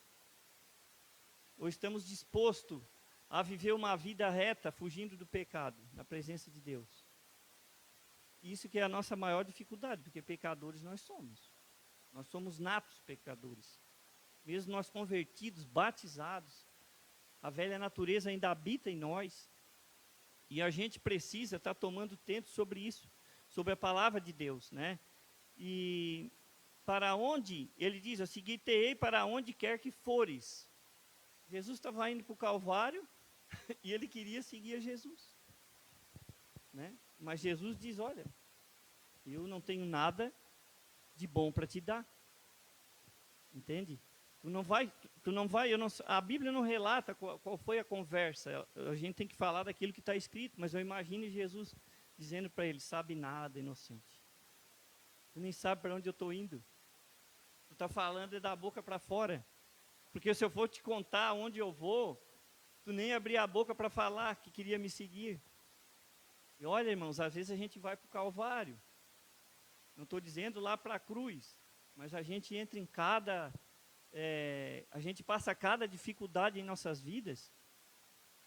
Ou estamos dispostos a viver uma vida reta, fugindo do pecado, na presença de Deus? Isso que é a nossa maior dificuldade, porque pecadores nós somos. Nós somos natos pecadores. Mesmo nós convertidos, batizados, a velha natureza ainda habita em nós. E a gente precisa estar tomando tempo sobre isso, sobre a palavra de Deus, né? E para onde, ele diz, eu seguir-te-ei para onde quer que fores. Jesus estava indo para o Calvário e ele queria seguir a Jesus, né? Mas Jesus diz, olha, eu não tenho nada de bom para te dar. Entende? Tu não vai, a Bíblia não relata qual foi a conversa. A gente tem que falar daquilo que está escrito, mas eu imagino Jesus dizendo para ele, sabe nada, inocente. Tu nem sabe para onde eu estou indo. Tu está falando é da boca para fora. Porque se eu for te contar onde eu vou, tu nem abrir a boca para falar que queria me seguir. E olha, irmãos, às vezes a gente vai para o Calvário. Não estou dizendo lá para a cruz, mas a gente entra em cada... a gente passa cada dificuldade em nossas vidas,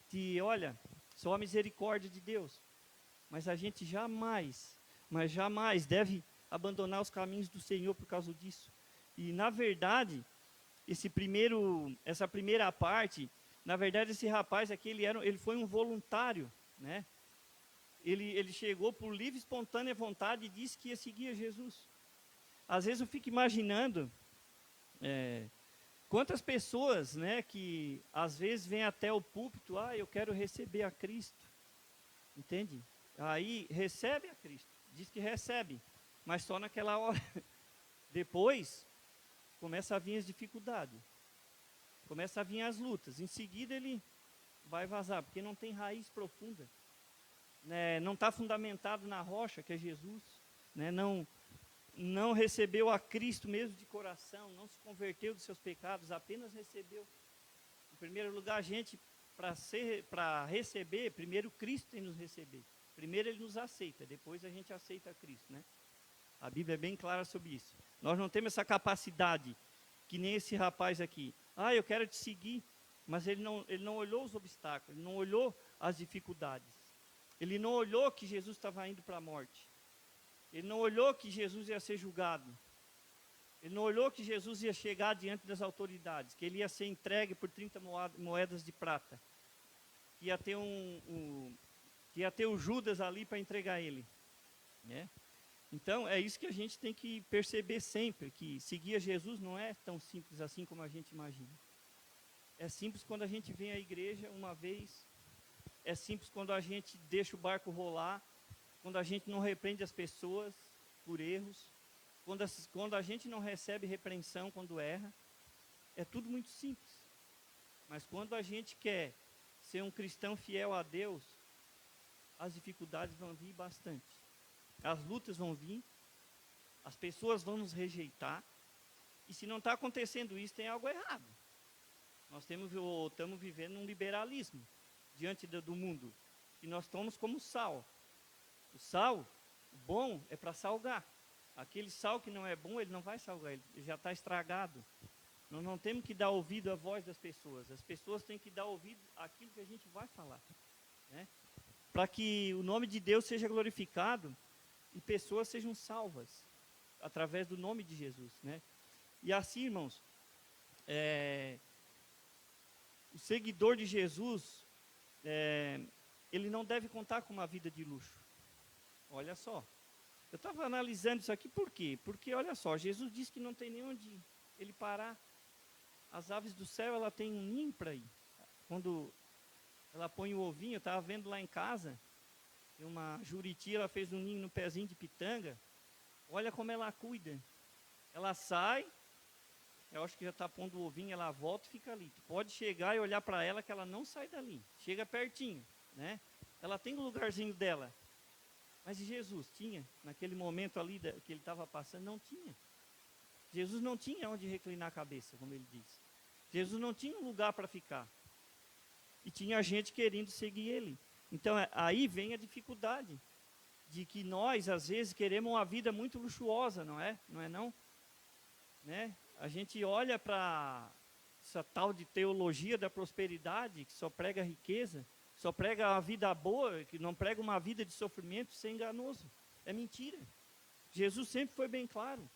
que, olha, só a misericórdia de Deus. Mas a gente jamais, mas jamais deve abandonar os caminhos do Senhor por causa disso. E, na verdade, essa primeira parte, na verdade, esse rapaz aqui, ele foi um voluntário, né? Ele chegou por livre e espontânea vontade e disse que ia seguir a Jesus. Às vezes eu fico imaginando quantas pessoas, né, que às vezes vêm até o púlpito, eu quero receber a Cristo, entende? Aí recebe a Cristo, diz que recebe, mas só naquela hora. Depois, começa a vir as dificuldades, começa a vir as lutas, em seguida ele vai vazar, porque não tem raiz profunda, né? Não está fundamentado na rocha, que é Jesus, né? Não recebeu a Cristo mesmo de coração, não se converteu dos seus pecados, apenas recebeu. Em primeiro lugar, a gente, para receber, primeiro Cristo tem que nos receber. Primeiro ele nos aceita, depois a gente aceita Cristo, né? A Bíblia é bem clara sobre isso. Nós não temos essa capacidade, que nem esse rapaz aqui. Eu quero te seguir, mas ele não olhou os obstáculos, ele não olhou as dificuldades. Ele não olhou que Jesus estava indo para a morte. Ele não olhou que Jesus ia ser julgado. Ele não olhou que Jesus ia chegar diante das autoridades, que ele ia ser entregue por 30 moedas de prata. Que ia ter o Judas ali para entregar ele, né? Então, é isso que a gente tem que perceber sempre, que seguir a Jesus não é tão simples assim como a gente imagina. É simples quando a gente vem à igreja uma vez, é simples quando a gente deixa o barco rolar, quando a gente não repreende as pessoas por erros, quando a gente não recebe repreensão quando erra, é tudo muito simples. Mas quando a gente quer ser um cristão fiel a Deus, as dificuldades vão vir bastante. As lutas vão vir, as pessoas vão nos rejeitar, e se não está acontecendo isso, tem algo errado. Nós estamos vivendo um liberalismo diante do mundo, e nós estamos como sal. O sal, o bom, é para salgar. Aquele sal que não é bom, ele não vai salgar, ele já está estragado. Nós não temos que dar ouvido à voz das pessoas, as pessoas têm que dar ouvido àquilo que a gente vai falar, né? Para que o nome de Deus seja glorificado e pessoas sejam salvas através do nome de Jesus, né? E assim, irmãos, o seguidor de Jesus, ele não deve contar com uma vida de luxo. Olha só, eu estava analisando isso aqui, por quê? Porque, olha só, Jesus disse que não tem nem onde ele parar. As aves do céu, ela tem um ninho para ir. Quando ela põe o ovinho, eu estava vendo lá em casa, tem uma juriti, ela fez um ninho no pezinho de pitanga. Olha como ela cuida. Ela sai, eu acho que já está pondo o ovinho, ela volta e fica ali. Tu pode chegar e olhar para ela que ela não sai dali. Chega pertinho, né? Ela tem um lugarzinho dela. Mas Jesus tinha, naquele momento ali que ele estava passando, não tinha. Jesus não tinha onde reclinar a cabeça, como ele diz. Jesus não tinha um lugar para ficar. E tinha gente querendo seguir ele. Então, aí vem a dificuldade de que nós, às vezes, queremos uma vida muito luxuosa, não é? Não é não? Né? A gente olha para essa tal de teologia da prosperidade, que só prega riqueza, só prega a vida boa, que não prega uma vida de sofrimento, isso é enganoso. É mentira. Jesus sempre foi bem claro,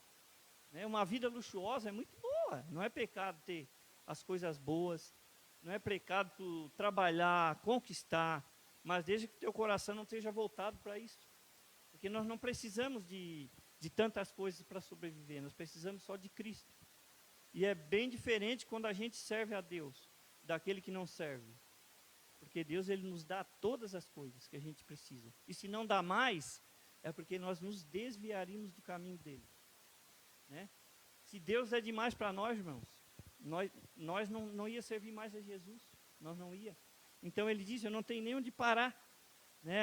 né? Uma vida luxuosa é muito boa. Não é pecado ter as coisas boas, não é pecado tu trabalhar, conquistar, mas desde que o teu coração não esteja voltado para isso. Porque nós não precisamos de tantas coisas para sobreviver, nós precisamos só de Cristo. E é bem diferente quando a gente serve a Deus, daquele que não serve. Porque Deus, ele nos dá todas as coisas que a gente precisa. E se não dá mais, é porque nós nos desviaríamos do caminho dele, né? Se Deus é demais para nós, irmãos, nós não ia servir mais a Jesus. Nós não ia. Então ele diz, eu não tenho nem onde parar. né,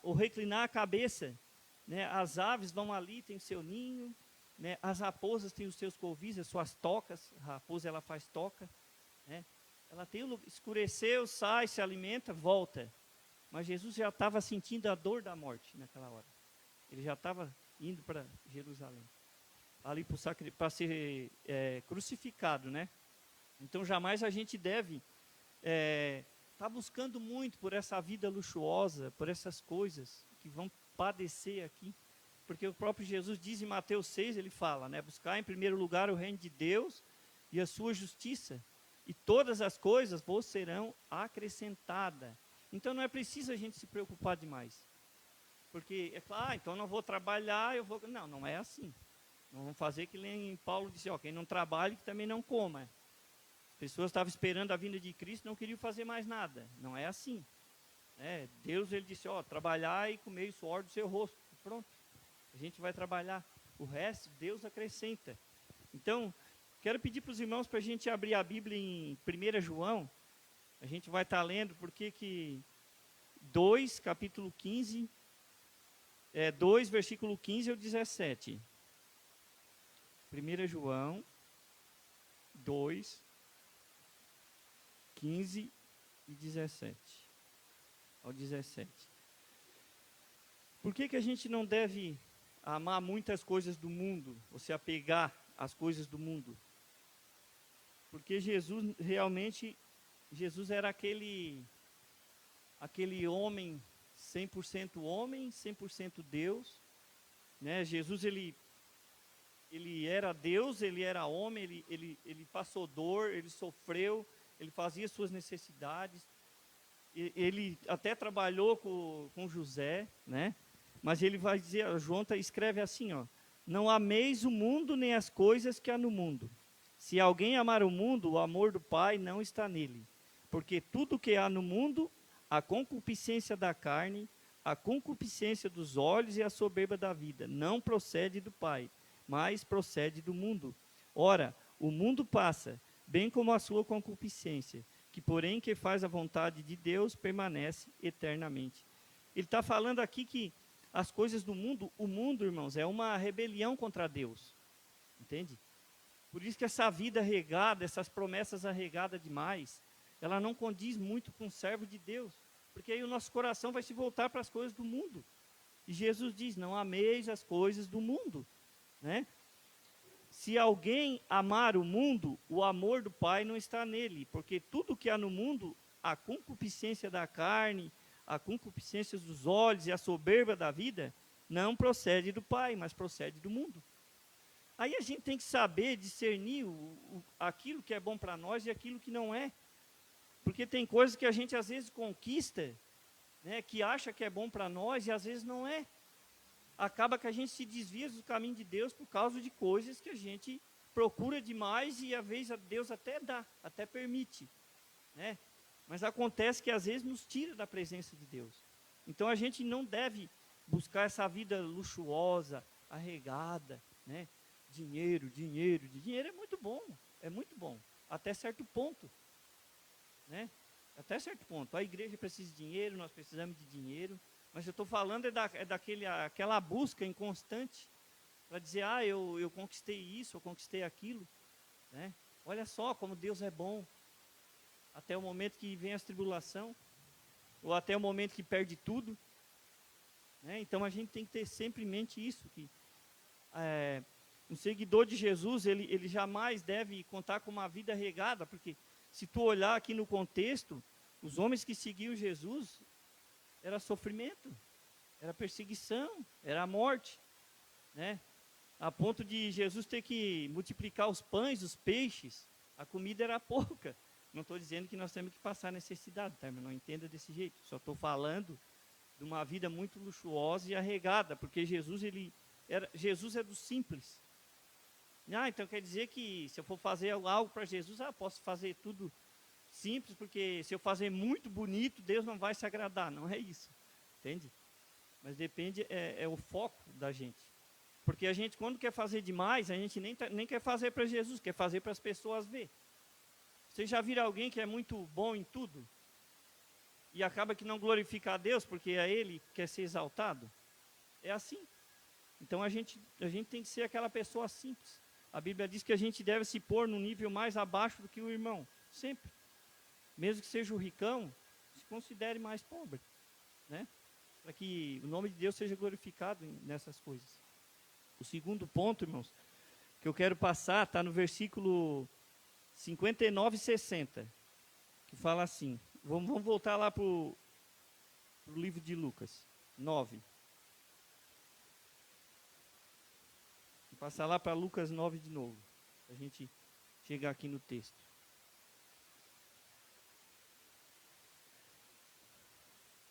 o reclinar a cabeça, né, as aves vão ali, tem o seu ninho, né, as raposas têm os seus covis, as suas tocas, a raposa ela faz toca, né, ela tem escureceu, sai, se alimenta, volta. Mas Jesus já estava sentindo a dor da morte naquela hora. Ele já estava indo para Jerusalém, ali para ser crucificado, né? Então jamais a gente deve estar buscando muito por essa vida luxuosa, por essas coisas que vão padecer aqui. Porque o próprio Jesus diz em Mateus 6, ele fala, né? Buscar em primeiro lugar o reino de Deus e a sua justiça, e todas as coisas vos serão acrescentadas. Então não é preciso a gente se preocupar demais. Porque é claro, então eu não vou trabalhar, eu vou... Não, não é assim. Não vamos fazer que nem Paulo disse, ó, quem não trabalha, que também não coma. As pessoas estavam esperando a vinda de Cristo, não queriam fazer mais nada. Não é assim. Deus, ele disse, ó, trabalhar e comer o suor do seu rosto. Pronto. A gente vai trabalhar. O resto, Deus acrescenta. Então, quero pedir para os irmãos para a gente abrir a Bíblia em 1 João. A gente vai estar lendo, porque que 2, capítulo 15, 2, versículo 15 ao 17. 1 João 2, 15 e 17. Ao 17. Por que a gente não deve amar muitas coisas do mundo, ou se apegar às coisas do mundo? Porque Jesus realmente, Jesus era aquele homem, 100% homem, 100% Deus, né? Jesus, ele era Deus, ele era homem, ele passou dor, ele sofreu, ele fazia suas necessidades, ele até trabalhou com José, né? Mas ele vai dizer, João escreve assim, ó: não ameis o mundo nem as coisas que há no mundo. Se alguém amar o mundo, o amor do Pai não está nele. Porque tudo que há no mundo, a concupiscência da carne, a concupiscência dos olhos e a soberba da vida, não procede do Pai, mas procede do mundo. Ora, o mundo passa, bem como a sua concupiscência, que porém que faz a vontade de Deus permanece eternamente. Ele está falando aqui que as coisas do mundo, o mundo, irmãos, é uma rebelião contra Deus. Entende? Por isso que essa vida regada, essas promessas arregadas demais, ela não condiz muito com o servo de Deus. Porque aí o nosso coração vai se voltar para as coisas do mundo. E Jesus diz, não ameis as coisas do mundo, né? Se alguém amar o mundo, o amor do Pai não está nele, porque tudo que há no mundo, a concupiscência da carne, a concupiscência dos olhos e a soberba da vida, não procede do Pai, mas procede do mundo. Aí a gente tem que saber discernir aquilo que é bom para nós e aquilo que não é. Porque tem coisas que a gente às vezes conquista, né, que acha que é bom para nós e às vezes não é. Acaba que a gente se desvia do caminho de Deus por causa de coisas que a gente procura demais e às vezes Deus até dá, até permite, né? Mas acontece que às vezes nos tira da presença de Deus. Então a gente não deve buscar essa vida luxuosa, arregada, né? Dinheiro é muito bom, até certo ponto, né? Até certo ponto. A igreja precisa de dinheiro, nós precisamos de dinheiro. Mas eu estou falando aquela busca inconstante para dizer, eu conquistei isso, eu conquistei aquilo, né? Olha só como Deus é bom, até o momento que vem as tribulações, ou até o momento que perde tudo, né? Então a gente tem que ter sempre em mente isso, que um seguidor de Jesus, ele jamais deve contar com uma vida regada, porque se tu olhar aqui no contexto, os homens que seguiam Jesus, era sofrimento, era perseguição, era a morte, né? A ponto de Jesus ter que multiplicar os pães, os peixes, a comida era pouca. Não estou dizendo que nós temos que passar necessidade, tá? Não entenda desse jeito. Só estou falando de uma vida muito luxuosa e arregada, porque Jesus é do simples. Então quer dizer que se eu for fazer algo para Jesus, posso fazer tudo simples, porque se eu fazer muito bonito, Deus não vai se agradar. Não é isso, entende? Mas depende, é o foco da gente. Porque a gente, quando quer fazer demais, a gente nem quer fazer para Jesus, quer fazer para as pessoas ver. Vocês já viram alguém que é muito bom em tudo? e acaba que não glorifica a Deus, porque é Ele que quer ser exaltado. É assim. Então a gente tem que ser aquela pessoa simples. A Bíblia diz que a gente deve se pôr no nível mais abaixo do que o irmão, sempre. Mesmo que seja o ricão, se considere mais pobre, né? Para que o nome de Deus seja glorificado nessas coisas. O segundo ponto, irmãos, que eu quero passar, está no versículo 59 e 60, que fala assim. Vamos voltar lá para o livro de Lucas 9. Vou passar lá para Lucas 9 de novo, para a gente chegar aqui no texto.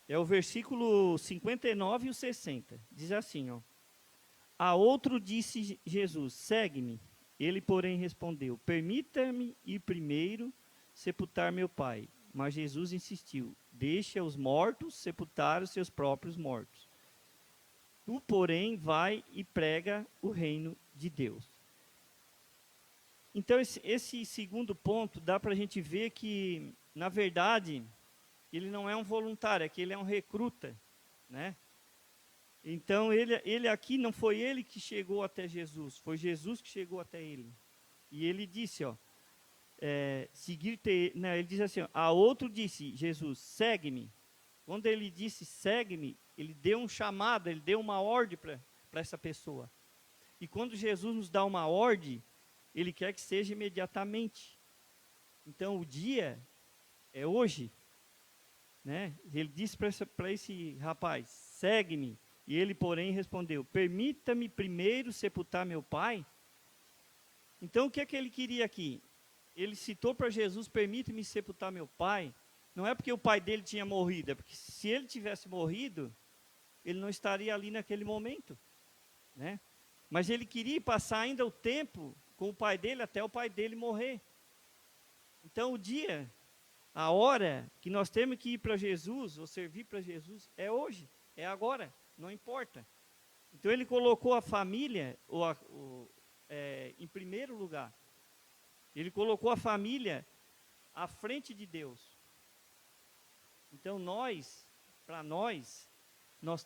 É o versículo 59 e o 60. Diz assim, ó. A outro disse Jesus, segue-me. Ele, porém, respondeu, permita-me ir primeiro sepultar meu pai. Mas Jesus insistiu, deixa os mortos sepultar os seus próprios mortos. Tu, porém, vai e prega o reino de Deus. Então, esse segundo ponto, dá para a gente ver que, na verdade, ele não é um voluntário, é que ele é um recruta, né? Então, ele aqui, não foi ele que chegou até Jesus, foi Jesus que chegou até ele. E ele disse, ó, ele diz assim, ó, a outro disse, Jesus, segue-me. Quando ele disse, segue-me, ele deu um chamado, ele deu uma ordem para essa pessoa. E quando Jesus nos dá uma ordem, ele quer que seja imediatamente. Então, o dia é hoje, né? Ele disse para esse rapaz, segue-me. E ele, porém, respondeu, permita-me primeiro sepultar meu pai. Então, o que é que ele queria aqui? Ele citou para Jesus, permita-me sepultar meu pai. Não é porque o pai dele tinha morrido, é porque se ele tivesse morrido, ele não estaria ali naquele momento, né? Mas ele queria passar ainda o tempo com o pai dele, até o pai dele morrer. Então, o dia, a hora que nós temos que ir para Jesus, ou servir para Jesus, é hoje, é agora. Não importa. Então ele colocou a família em primeiro lugar. Ele colocou a família à frente de Deus. Então para nós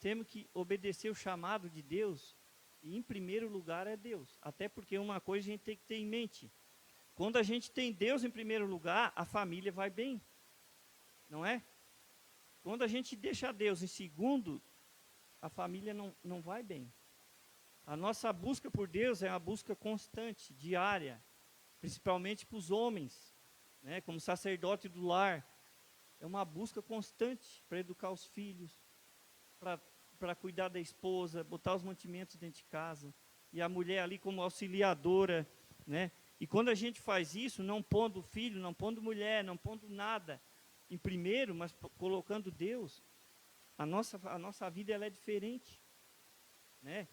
temos que obedecer o chamado de Deus. E em primeiro lugar é Deus. Até porque uma coisa a gente tem que ter em mente. Quando a gente tem Deus em primeiro lugar, a família vai bem. Não é? Quando a gente deixa Deus em segundo, a família não vai bem. A nossa busca por Deus é uma busca constante, diária, principalmente para os homens, né, como sacerdote do lar. É uma busca constante para educar os filhos, para cuidar da esposa, botar os mantimentos dentro de casa, e a mulher ali como auxiliadora, né? E quando a gente faz isso, não pondo filho, não pondo mulher, não pondo nada em primeiro, mas colocando Deus, a nossa vida ela é diferente, né?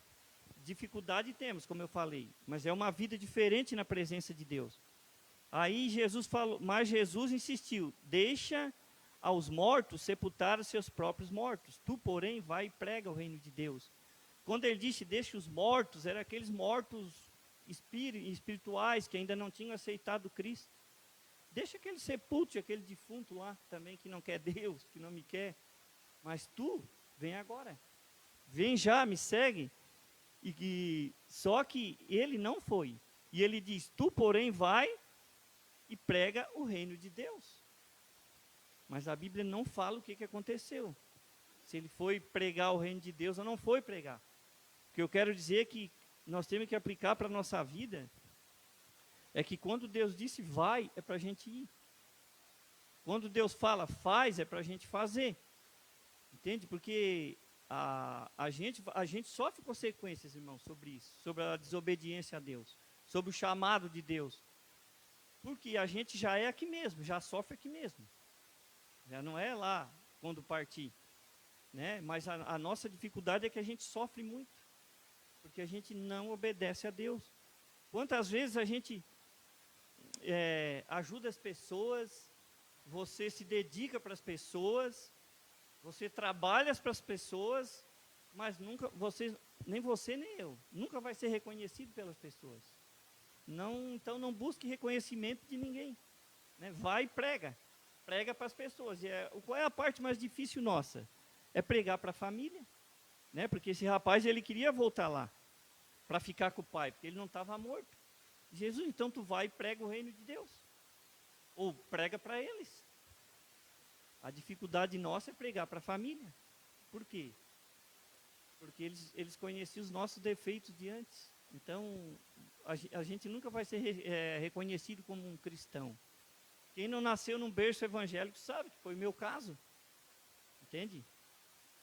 Dificuldade temos, como eu falei, mas é uma vida diferente na presença de Deus. Aí Jesus falou, mas Jesus insistiu, deixa aos mortos sepultar os seus próprios mortos. Tu, porém, vai e prega o reino de Deus. Quando ele disse, deixa os mortos, eram aqueles mortos espirituais que ainda não tinham aceitado Cristo. Deixa aquele sepulto, aquele defunto lá também que não quer Deus, que não me quer. Mas tu, vem agora. Vem já, me segue. Só que ele não foi. E ele diz, tu, porém, vai e prega o reino de Deus. Mas a Bíblia não fala o que aconteceu. Se ele foi pregar o reino de Deus ou não foi pregar. O que eu quero dizer é que nós temos que aplicar para a nossa vida é que quando Deus disse vai, é para a gente ir. Quando Deus fala faz, é para a gente fazer. Entende? Porque a gente sofre consequências, irmão, sobre isso. Sobre a desobediência a Deus. Sobre o chamado de Deus. Porque a gente já é aqui mesmo, já sofre aqui mesmo. Já não é lá quando partir. Né? Mas a nossa dificuldade é que a gente sofre muito. Porque a gente não obedece a Deus. Quantas vezes a gente ajuda as pessoas, você se dedica para as pessoas, você trabalha para as pessoas, mas nunca, nem você nem eu, nunca vai ser reconhecido pelas pessoas. Então não busque reconhecimento de ninguém. Né? Vai e prega. prega para as pessoas. Qual é a parte mais difícil nossa? É pregar para a família, né? Porque esse rapaz, ele queria voltar lá, para ficar com o pai, porque ele não estava morto. Jesus, então tu vai e prega o reino de Deus. Ou prega para eles. A dificuldade nossa é pregar para a família. Por quê? Porque eles conheciam os nossos defeitos de antes. Então, a gente nunca vai ser reconhecido como um cristão. Quem não nasceu num berço evangélico sabe que foi o meu caso. Entende?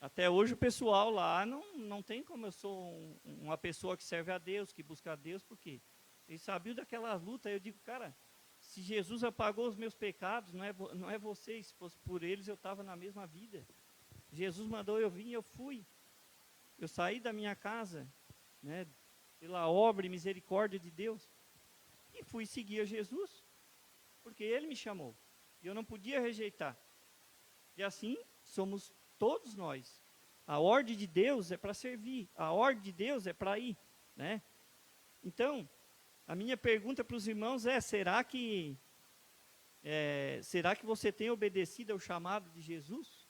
Até hoje o pessoal lá não tem como eu sou uma pessoa que serve a Deus, que busca a Deus, por quê? Eles sabiam daquela luta. Eu digo, cara, se Jesus apagou os meus pecados, não é vocês, se fosse por eles eu estava na mesma vida. Jesus mandou eu vir, eu fui. Eu saí da minha casa, né, pela obra e misericórdia de Deus, e fui seguir a Jesus, porque Ele me chamou, e eu não podia rejeitar. E assim somos todos nós. A ordem de Deus é para servir, a ordem de Deus é para ir, né? Então, a minha pergunta para os irmãos é, será que você tem obedecido ao chamado de Jesus?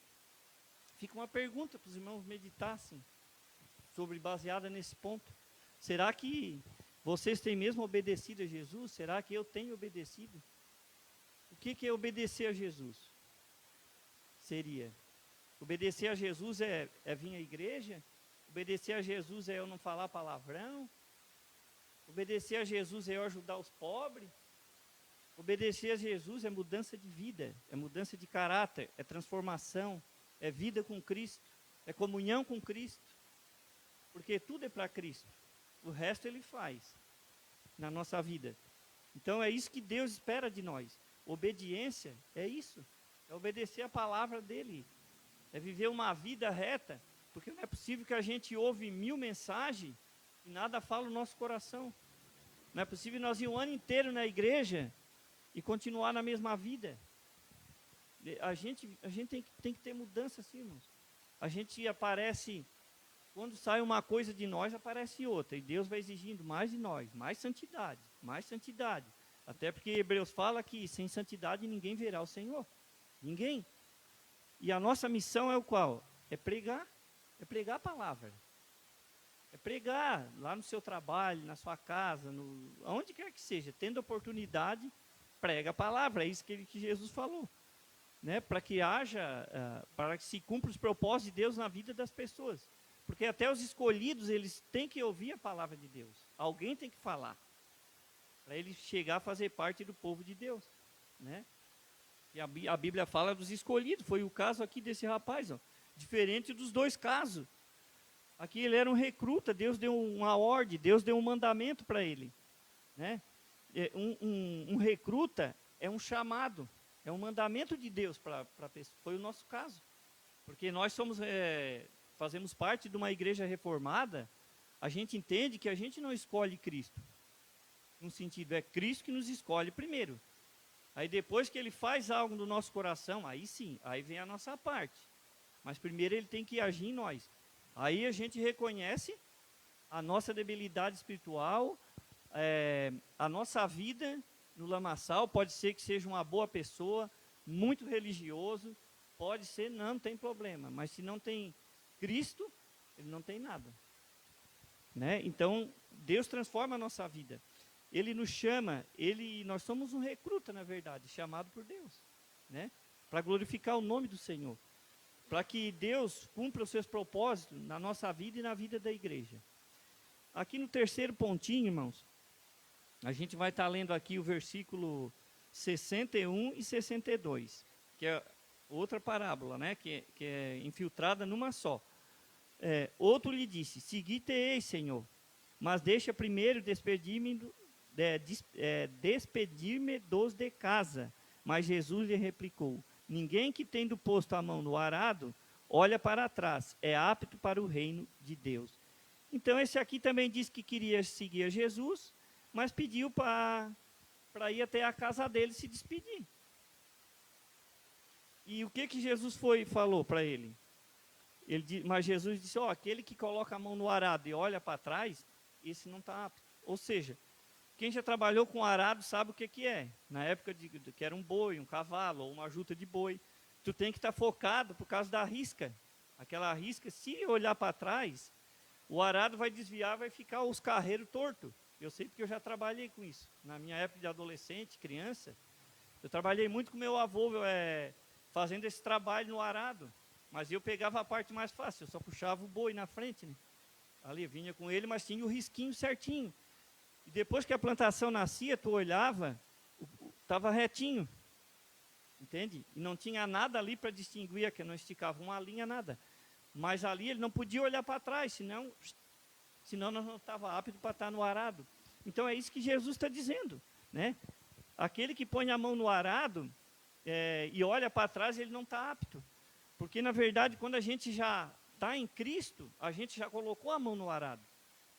Fica uma pergunta para os irmãos meditassem, baseada nesse ponto. Será que vocês têm mesmo obedecido a Jesus? Será que eu tenho obedecido? O que é obedecer a Jesus? Obedecer a Jesus é vir à igreja? Obedecer a Jesus é eu não falar palavrão? Obedecer a Jesus é eu ajudar os pobres? Obedecer a Jesus é mudança de vida, é mudança de caráter, é transformação, é vida com Cristo, é comunhão com Cristo. Porque tudo é para Cristo. O resto Ele faz na nossa vida. Então é isso que Deus espera de nós. Obediência é isso. É obedecer a palavra dEle. É viver uma vida reta. Porque não é possível que a gente ouve 1000 mensagens e nada fala no nosso coração. Não é possível nós ir um ano inteiro na igreja e continuar na mesma vida. A gente tem que ter mudança, assim, irmãos. A gente aparece... Quando sai uma coisa de nós, aparece outra. E Deus vai exigindo mais de nós, mais santidade, mais santidade. Até porque Hebreus fala que sem santidade ninguém verá o Senhor. Ninguém. E a nossa missão é o qual? É pregar a palavra. É pregar lá no seu trabalho, na sua casa, aonde quer que seja. Tendo oportunidade, prega a palavra. É isso que Jesus falou. Né? Para que se cumpra os propósitos de Deus na vida das pessoas. Porque até os escolhidos, eles têm que ouvir a palavra de Deus. Alguém tem que falar. Para ele chegar a fazer parte do povo de Deus. Né? E a Bíblia fala dos escolhidos. Foi o caso aqui desse rapaz. Ó. Diferente dos dois casos. Aqui ele era um recruta. Deus deu uma ordem. Deus deu um mandamento para ele. Né? Um recruta é um chamado. É um mandamento de Deus para a pessoa. Foi o nosso caso. Porque nós fazemos parte de uma igreja reformada, a gente entende que a gente não escolhe Cristo. No sentido, é Cristo que nos escolhe primeiro. Aí depois que Ele faz algo no nosso coração, aí sim, aí vem a nossa parte. Mas primeiro Ele tem que agir em nós. Aí a gente reconhece a nossa debilidade espiritual, a nossa vida no lamaçal. Pode ser que seja uma boa pessoa, muito religioso, pode ser, não tem problema. Mas se não tem Cristo, ele não tem nada. Né? Então, Deus transforma a nossa vida. Ele nos chama, nós somos um recruta, na verdade, chamado por Deus. Né? Para glorificar o nome do Senhor. Para que Deus cumpra os seus propósitos na nossa vida e na vida da igreja. Aqui no terceiro pontinho, irmãos, a gente vai estar lendo aqui o versículo 61 e 62, que é outra parábola, né? que é infiltrada numa só. Outro lhe disse, segui-te-ei, Senhor, mas deixa primeiro despedir-me dos de casa. Mas Jesus lhe replicou, ninguém que tendo posto a mão no arado, olha para trás, é apto para o reino de Deus. Então esse aqui também disse que queria seguir a Jesus, mas pediu para ir até a casa dele se despedir. E o que Jesus falou para ele? Mas Jesus disse, aquele que coloca a mão no arado e olha para trás, esse não está apto. Ou seja, o quem já trabalhou com arado sabe o que é. Na época que era um boi, um cavalo ou uma juta de boi, tu tem que estar focado por causa da risca. Aquela risca, se olhar para trás, o arado vai desviar, vai ficar os carreiros tortos. Eu sei porque eu já trabalhei com isso. Na minha época de adolescente, criança, eu trabalhei muito com meu avô, fazendo esse trabalho no arado. Mas eu pegava a parte mais fácil, eu só puxava o boi na frente, né? Ali, vinha com ele, mas tinha o risquinho certinho. E depois que a plantação nascia, tu olhava, estava retinho. Entende? E não tinha nada ali para distinguir, que não esticava uma linha, nada. Mas ali ele não podia olhar para trás, senão nós não estava apto para estar no arado. Então é isso que Jesus está dizendo, né? Aquele que põe a mão no arado e olha para trás, ele não está apto. Porque, na verdade, quando a gente já está em Cristo, a gente já colocou a mão no arado.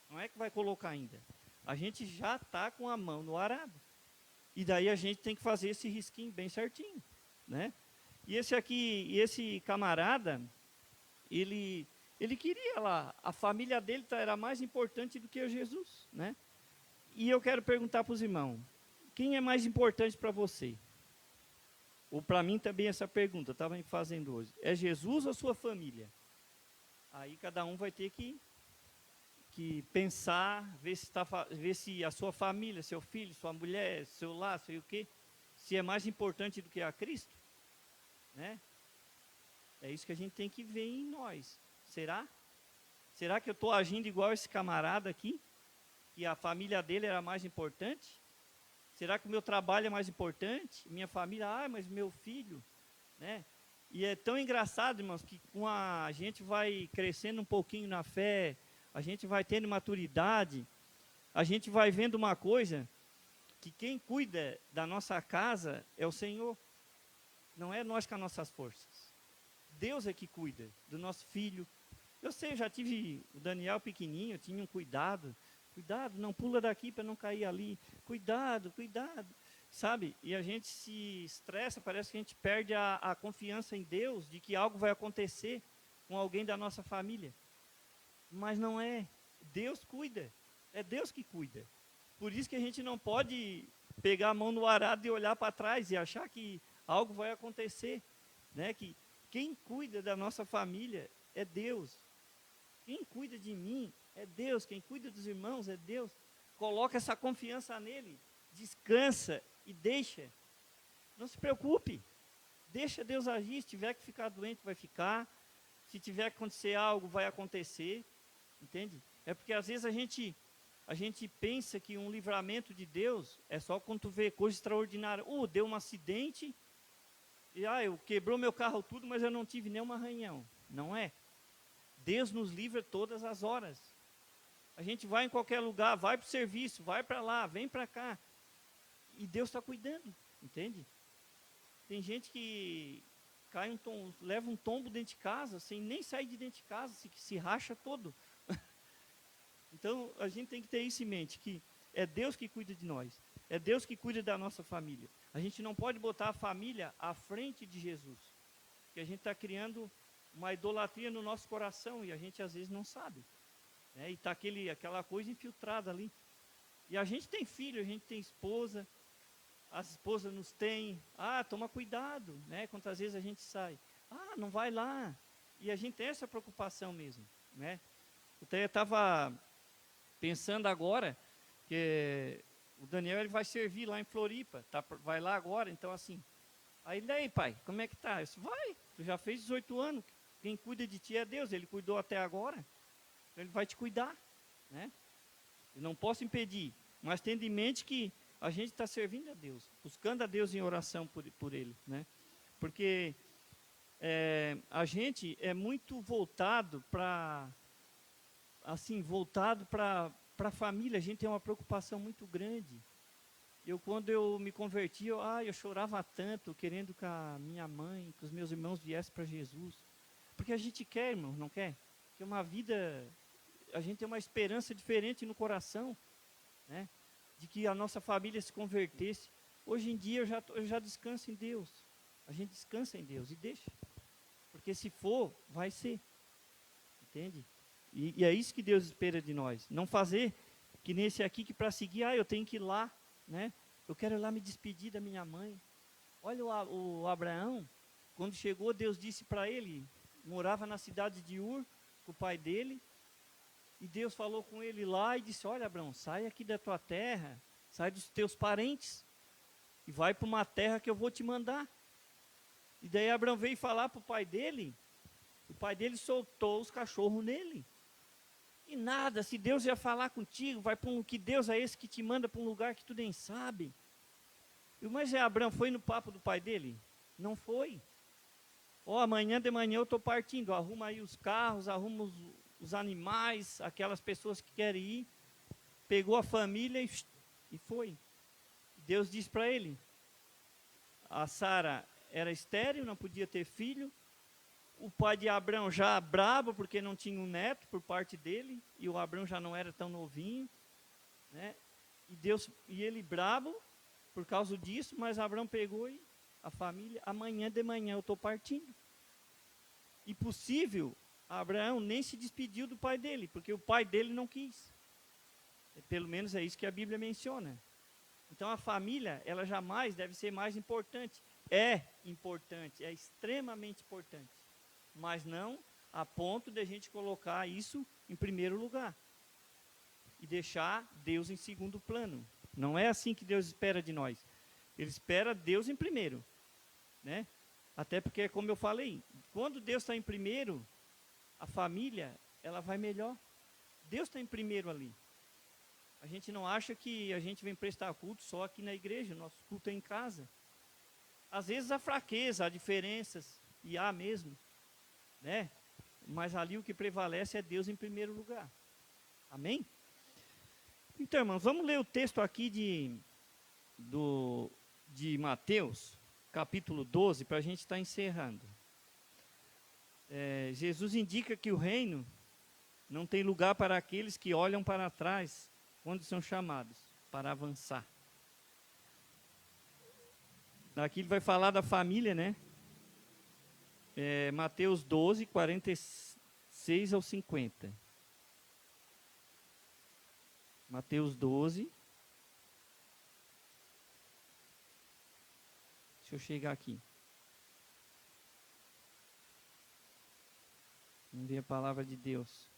Não é que vai colocar ainda. A gente já está com a mão no arado. E daí a gente tem que fazer esse risquinho bem certinho, né? E esse camarada, ele queria lá, a família dele era mais importante do que Jesus, né? E eu quero perguntar para os irmãos, quem é mais importante para você? Ou para mim também essa pergunta, eu estava me fazendo hoje. É Jesus ou sua família? Aí cada um vai ter que pensar, ver se a sua família, seu filho, sua mulher, seu lar, sei o quê, se é mais importante do que a Cristo, né? É isso que a gente tem que ver em nós. Será? Será que eu estou agindo igual esse camarada aqui? Que a família dele era mais importante? Será que o meu trabalho é mais importante? Minha família, mas meu filho, né? E é tão engraçado, irmãos, que com a gente vai crescendo um pouquinho na fé, a gente vai tendo maturidade, a gente vai vendo uma coisa, que quem cuida da nossa casa é o Senhor, não é nós com as nossas forças. Deus é que cuida do nosso filho. Eu sei, eu já tive o Daniel pequenininho, eu tinha um cuidado, não pula daqui para não cair ali, cuidado, sabe? E a gente se estressa, parece que a gente perde a confiança em Deus, de que algo vai acontecer com alguém da nossa família. Mas não é, Deus cuida, é Deus que cuida. Por isso que a gente não pode pegar a mão no arado e olhar para trás e achar que algo vai acontecer, né? Que quem cuida da nossa família é Deus. Quem cuida de mim é Deus. Quem cuida dos irmãos é Deus. Coloca essa confiança nele. Descansa e deixa. Não se preocupe. Deixa Deus agir. Se tiver que ficar doente, vai ficar. Se tiver que acontecer algo, vai acontecer. Entende? É porque às vezes a gente pensa que um livramento de Deus é só quando tu vê coisa extraordinária. Deu um acidente e eu quebrou meu carro tudo, mas eu não tive nenhum arranhão. Não é. Deus nos livra todas as horas. A gente vai em qualquer lugar, vai para o serviço, vai para lá, vem para cá. E Deus está cuidando, entende? Tem gente que leva um tombo dentro de casa, sem nem sair de dentro de casa, se racha todo. Então, a gente tem que ter isso em mente, que é Deus que cuida de nós. É Deus que cuida da nossa família. A gente não pode botar a família à frente de Jesus. Porque a gente está criando uma idolatria no nosso coração e a gente às vezes não sabe. Né? E está aquela coisa infiltrada ali. E a gente tem filho, a gente tem esposa, as esposas nos têm. Toma cuidado, né? Quantas vezes a gente sai. Não vai lá. E a gente tem essa preocupação mesmo, né? Eu estava pensando agora que o Daniel ele vai servir lá em Floripa, vai lá agora, então assim. Aí daí, pai, como é que tá? Eu disse, vai, tu já fez 18 anos, quem cuida de ti é Deus, ele cuidou até agora, ele vai te cuidar, né? Eu não posso impedir, mas tendo em mente que a gente está servindo a Deus, buscando a Deus em oração por ele, né? Porque a gente é muito voltado para a família, a gente tem uma preocupação muito grande. Quando eu me converti, eu chorava tanto, querendo que a minha mãe, que os meus irmãos viessem para Jesus. Porque a gente quer, irmão, não quer? Que uma vida, a gente tem uma esperança diferente no coração, né? De que a nossa família se convertesse. Hoje em dia eu já descanso em Deus. A gente descansa em Deus e deixa. Porque se for, vai ser. Entende? E é isso que Deus espera de nós. Não fazer Que nesse aqui, que para seguir, eu tenho que ir lá, né? Eu quero ir lá me despedir da minha mãe. Olha o Abraão, quando chegou, Deus disse para ele, morava na cidade de Ur, com o pai dele, e Deus falou com ele lá e disse, olha, Abraão, sai aqui da tua terra, sai dos teus parentes, e vai para uma terra que eu vou te mandar. E daí Abraão veio falar para o pai dele soltou os cachorros nele. E nada, se Deus ia falar contigo, vai para que Deus é esse que te manda para um lugar que tu nem sabe. Mas Abraão foi no papo do pai dele? Não foi. Amanhã de manhã eu estou partindo, arruma aí os carros, arruma os animais, aquelas pessoas que querem ir. Pegou a família e foi. Deus disse para ele, a Sara era estéril, não podia ter filho. O pai de Abraão já bravo, porque não tinha um neto por parte dele, e o Abraão já não era tão novinho, né? E ele bravo por causa disso, mas Abraão pegou e a família, amanhã de manhã eu estou partindo. E possível, Abraão nem se despediu do pai dele, porque o pai dele não quis. Pelo menos é isso que a Bíblia menciona. Então a família, ela jamais deve ser mais importante. É importante, é extremamente importante. Mas não a ponto de a gente colocar isso em primeiro lugar. E deixar Deus em segundo plano. Não é assim que Deus espera de nós. Ele espera Deus em primeiro, né? Até porque, como eu falei, quando Deus está em primeiro, a família, ela vai melhor. Deus está em primeiro ali. A gente não acha que a gente vem prestar culto só aqui na igreja, nosso culto é em casa. Às vezes há fraqueza, há diferenças, e há mesmo, né? Mas ali o que prevalece é Deus em primeiro lugar. Amém? Então, irmãos, vamos ler o texto aqui de Mateus, capítulo 12, para a gente estar encerrando. Jesus indica que o reino não tem lugar para aqueles que olham para trás, quando são chamados para avançar. Aqui ele vai falar da família, né? Mateus 12, 46 ao 50. Mateus 12. Deixa eu chegar aqui. Vamos ver a palavra de Deus.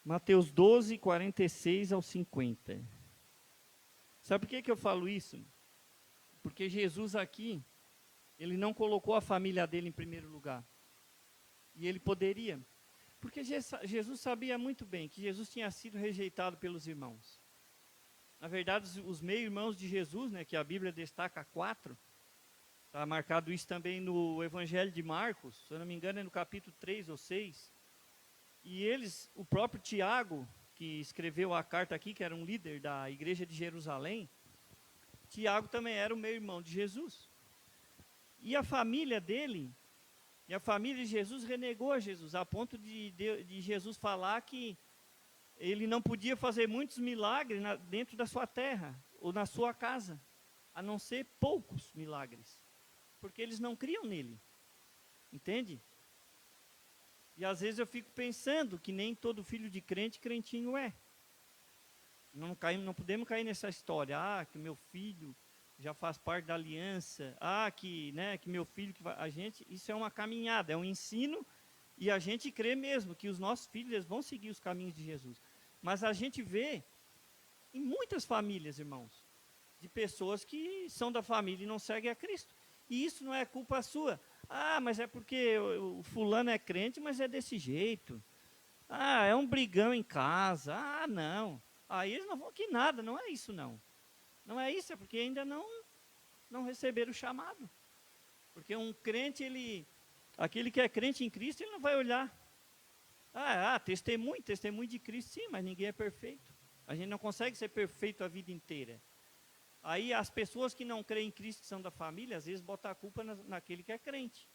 Mateus 12, 46 ao 50. Sabe por que eu falo isso? Porque Jesus aqui, ele não colocou a família dele em primeiro lugar. E ele poderia. Porque Jesus sabia muito bem que Jesus tinha sido rejeitado pelos irmãos. Na verdade, os meio-irmãos de Jesus, né, que a Bíblia destaca 4, está marcado isso também no Evangelho de Marcos, se eu não me engano é no capítulo 3 ou 6. E eles, o próprio Tiago, que escreveu a carta aqui, que era um líder da igreja de Jerusalém, Tiago também era o meio-irmão de Jesus. E a família dele, e a família de Jesus renegou a Jesus, a ponto de Jesus falar que ele não podia fazer muitos milagres dentro da sua terra, ou na sua casa, a não ser poucos milagres, porque eles não criam nele, entende? E às vezes eu fico pensando que nem todo filho de crente, crentinho é. Não podemos cair nessa história, que meu filho já faz parte da aliança, que meu filho, isso é uma caminhada, é um ensino, e a gente crê mesmo que os nossos filhos eles vão seguir os caminhos de Jesus. Mas a gente vê em muitas famílias, irmãos, de pessoas que são da família e não seguem a Cristo. E isso não é culpa sua. Mas é porque o fulano é crente, mas é desse jeito. É um brigão em casa. Não. Aí eles não vão que nada, não é isso não. Não é isso, é porque ainda não receberam o chamado. Porque um crente, aquele que é crente em Cristo, ele não vai olhar. Testemunho de Cristo, sim, mas ninguém é perfeito. A gente não consegue ser perfeito a vida inteira. Aí as pessoas que não creem em Cristo, que são da família, às vezes botam a culpa naquele que é crente.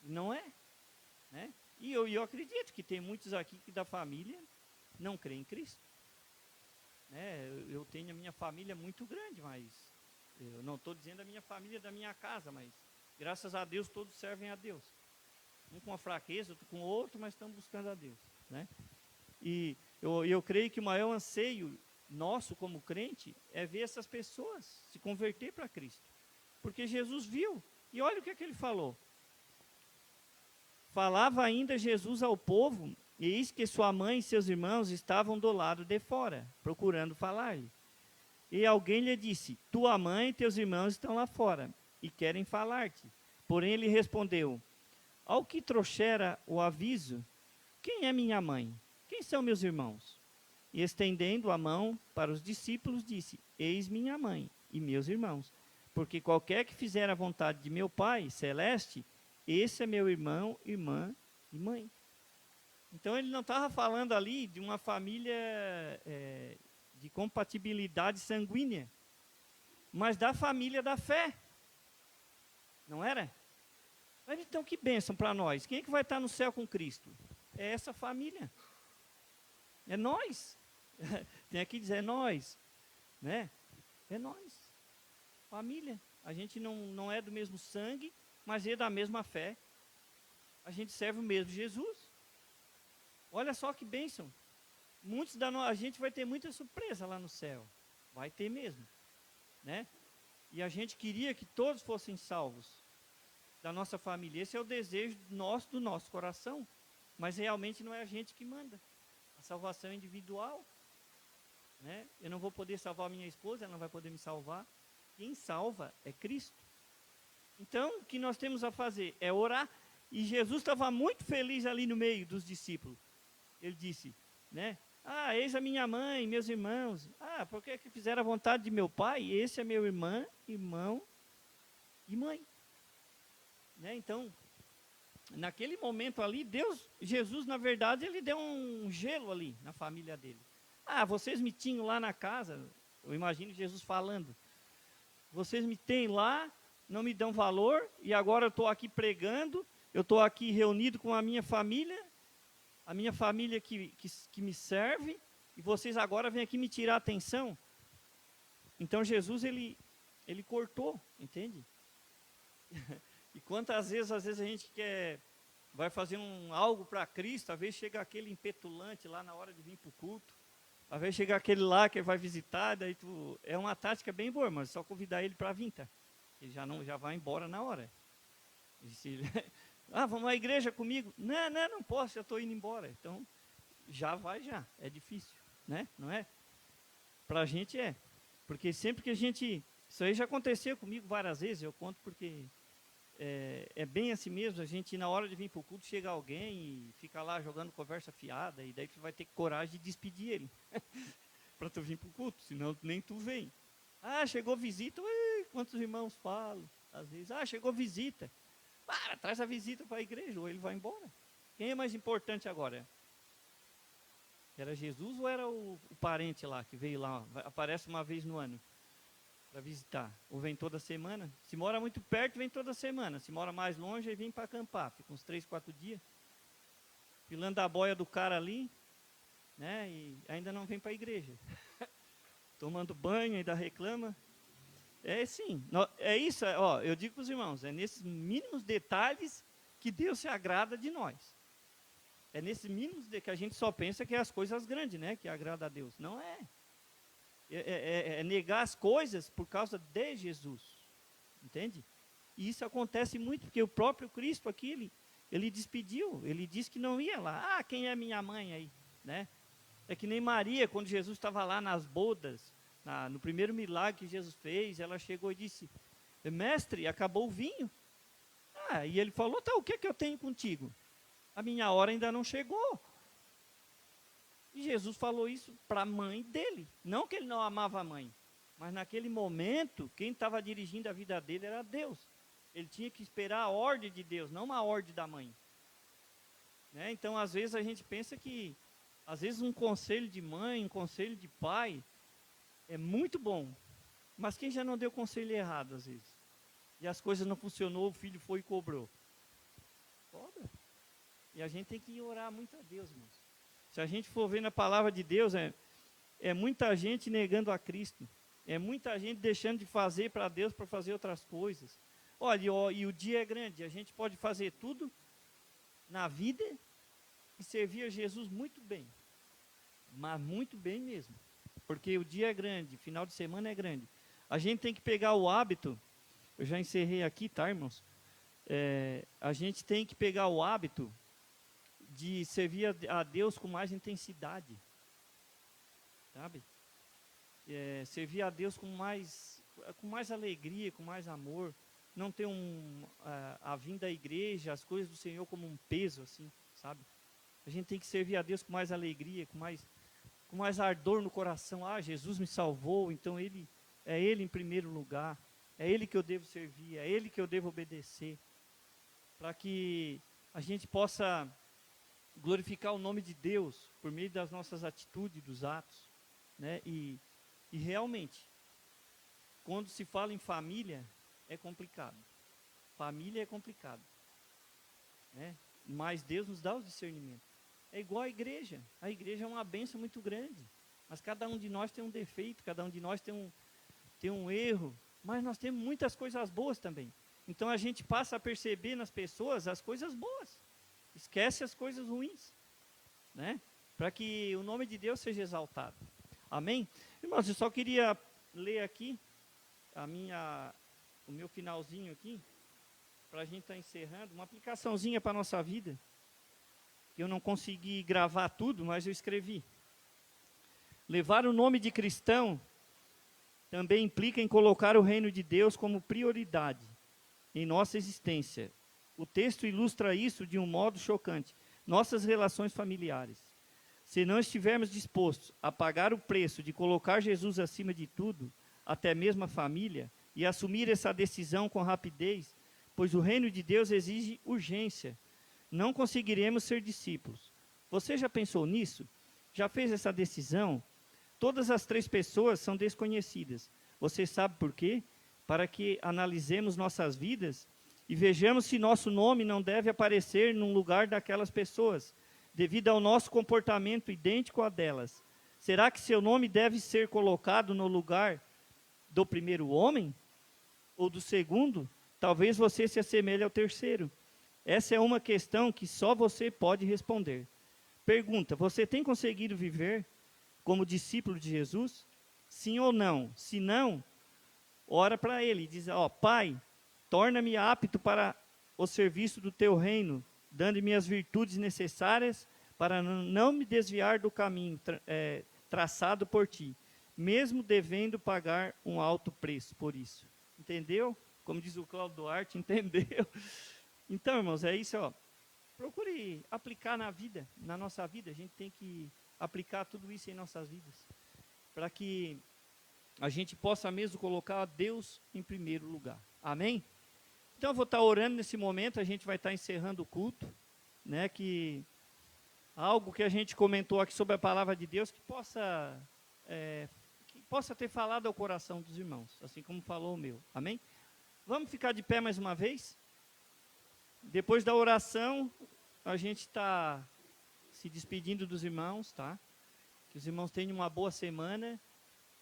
Não é, né? E eu acredito que tem muitos aqui que da família não creem em Cristo. Eu tenho a minha família muito grande, mas eu não estou dizendo a minha família da minha casa, mas graças a Deus todos servem a Deus. Um com a fraqueza, outro com o outro, mas estamos buscando a Deus, né? E eu creio que o maior anseio nosso como crente é ver essas pessoas se converter para Cristo. Porque Jesus viu, e olha o que é que ele falou. Falava ainda Jesus ao povo, e eis que sua mãe e seus irmãos estavam do lado de fora, procurando falar-lhe. E alguém lhe disse, tua mãe e teus irmãos estão lá fora, e querem falar-te. Porém ele respondeu, ao que trouxera o aviso, quem é minha mãe? Quem são meus irmãos? E estendendo a mão para os discípulos, disse, eis minha mãe e meus irmãos. Porque qualquer que fizer a vontade de meu Pai celeste, esse é meu irmão, irmã e mãe. Então ele não estava falando ali de uma família de compatibilidade sanguínea, mas da família da fé. Não era? Mas então que bênção para nós. Quem é que vai estar no céu com Cristo? É essa família. É nós. Tem aqui dizer, é nós. Né? É nós. Família. A gente não é do mesmo sangue, mas é da mesma fé. A gente serve o mesmo Jesus. Olha só que bênção. A gente vai ter muita surpresa lá no céu. Vai ter mesmo. Né? E a gente queria que todos fossem salvos da nossa família. Esse é o desejo do nosso coração. Mas realmente não é a gente que manda. A salvação é individual. Né? Eu não vou poder salvar a minha esposa, ela não vai poder me salvar. Quem salva é Cristo. Então, o que nós temos a fazer é orar. E Jesus estava muito feliz ali no meio dos discípulos. Ele disse, né? Ah, eis a minha mãe, meus irmãos. Ah, porque é que fizeram a vontade de meu pai? Esse é meu irmão e mãe. Né? Então, naquele momento ali, Jesus, na verdade, ele deu um gelo ali na família dele. Ah, vocês me tinham lá na casa, eu imagino Jesus falando. Vocês me têm lá, não me dão valor, e agora eu estou aqui pregando, eu estou aqui reunido com a minha família que me serve, e vocês agora vêm aqui me tirar a atenção. Então Jesus, ele cortou, entende? E quantas vezes, às vezes a gente vai fazer algo para Cristo, às vezes chega aquele impetulante lá na hora de vir para o culto, às vezes chega aquele lá que vai visitar, daí é uma tática bem boa, mas só convidar ele para vir, tá? Ele já vai embora na hora. Vamos à igreja comigo? Não posso, já estou indo embora. Então, já. É difícil, né? Não é? Para a gente é. Porque sempre que isso aí já aconteceu comigo várias vezes, eu conto porque é bem assim mesmo, a gente na hora de vir para o culto, chega alguém e fica lá jogando conversa fiada, e daí tu vai ter coragem de despedir ele, para tu vir para o culto, senão nem tu vem. Ah, chegou visita, quantos irmãos falam, às vezes, chegou visita, traz a visita para a igreja, ou ele vai embora. Quem é mais importante agora? Era Jesus ou era o parente lá, que veio lá, aparece uma vez no ano? Para visitar, ou vem toda semana. Se mora muito perto, vem toda semana. Se mora mais longe, aí vem para acampar. Fica uns 3, 4 dias, pilando a boia do cara ali, né? E ainda não vem para a igreja. Tomando banho, ainda reclama. É sim, é isso, eu digo para os irmãos, é nesses mínimos detalhes que Deus se agrada de nós. É nesses mínimos que a gente só pensa que é as coisas grandes, né? Que agrada a Deus. Não é. É negar as coisas por causa de Jesus, entende? E isso acontece muito, porque o próprio Cristo aqui, ele despediu, ele disse que não ia lá. Quem é minha mãe aí, né? É que nem Maria, quando Jesus estava lá nas bodas, no primeiro milagre que Jesus fez, ela chegou e disse, mestre, acabou o vinho. E ele falou, o que é que eu tenho contigo? A minha hora ainda não chegou. E Jesus falou isso para a mãe dele. Não que ele não amava a mãe, mas naquele momento, quem estava dirigindo a vida dele era Deus. Ele tinha que esperar a ordem de Deus, não uma ordem da mãe. Né? Então, às vezes, a gente pensa que, às vezes, um conselho de mãe, um conselho de pai, é muito bom. Mas quem já não deu conselho errado, às vezes? E as coisas não funcionou, o filho foi e cobrou. Cobra. E a gente tem que orar muito a Deus, irmãos. Se a gente for ver na palavra de Deus, é muita gente negando a Cristo. É muita gente deixando de fazer para Deus para fazer outras coisas. Olha, e o dia é grande, a gente pode fazer tudo na vida e servir a Jesus muito bem. Mas muito bem mesmo. Porque o dia é grande, final de semana é grande. A gente tem que pegar o hábito, eu já encerrei aqui, tá, irmãos? A gente tem que pegar o hábito de servir a Deus com mais intensidade. Sabe? Servir a Deus com mais alegria, com mais amor. Não ter a vinda da igreja, as coisas do Senhor como um peso, assim, sabe? A gente tem que servir a Deus com mais alegria, com mais ardor no coração. Ah, Jesus me salvou, então é Ele em primeiro lugar. É Ele que eu devo servir, é Ele que eu devo obedecer. Para que a gente possa glorificar o nome de Deus por meio das nossas atitudes, dos atos, né? E realmente, quando se fala em família, é complicado. Família é complicado, né? Mas Deus nos dá o discernimento. É igual a igreja. A igreja é uma bênção muito grande. Mas cada um de nós tem um defeito, cada um de nós tem um erro. Mas nós temos muitas coisas boas também. Então a gente passa a perceber nas pessoas as coisas boas. Esquece as coisas ruins, né? Para que o nome de Deus seja exaltado. Amém? Irmãos, eu só queria ler aqui o meu finalzinho aqui, para a gente estar encerrando, uma aplicaçãozinha para a nossa vida. Eu não consegui gravar tudo, mas eu escrevi. Levar o nome de cristão também implica em colocar o reino de Deus como prioridade em nossa existência. O texto ilustra isso de um modo chocante. Nossas relações familiares. Se não estivermos dispostos a pagar o preço de colocar Jesus acima de tudo, até mesmo a família, e assumir essa decisão com rapidez, pois o reino de Deus exige urgência, não conseguiremos ser discípulos. Você já pensou nisso? Já fez essa decisão? Todas as 3 pessoas são desconhecidas. Você sabe por quê? Para que analisemos nossas vidas e vejamos se nosso nome não deve aparecer num lugar daquelas pessoas, devido ao nosso comportamento idêntico a delas. Será que seu nome deve ser colocado no lugar do primeiro homem? Ou do segundo? Talvez você se assemelhe ao terceiro. Essa é uma questão que só você pode responder. Pergunta: você tem conseguido viver como discípulo de Jesus? Sim ou não? Se não, ora para Ele. Diz: Pai, torna-me apto para o serviço do Teu reino, dando-me as virtudes necessárias para não me desviar do caminho traçado por Ti, mesmo devendo pagar um alto preço por isso. Entendeu? Como diz o Cláudio Duarte, entendeu? Então, irmãos, é isso, procure aplicar na nossa vida. A gente tem que aplicar tudo isso em nossas vidas, para que a gente possa mesmo colocar Deus em primeiro lugar. Amém? Então, eu vou estar orando nesse momento, a gente vai estar encerrando o culto, né, que algo que a gente comentou aqui sobre a palavra de Deus, que possa ter falado ao coração dos irmãos, assim como falou o meu. Amém? Vamos ficar de pé mais uma vez? Depois da oração, a gente está se despedindo dos irmãos, tá? Que os irmãos tenham uma boa semana,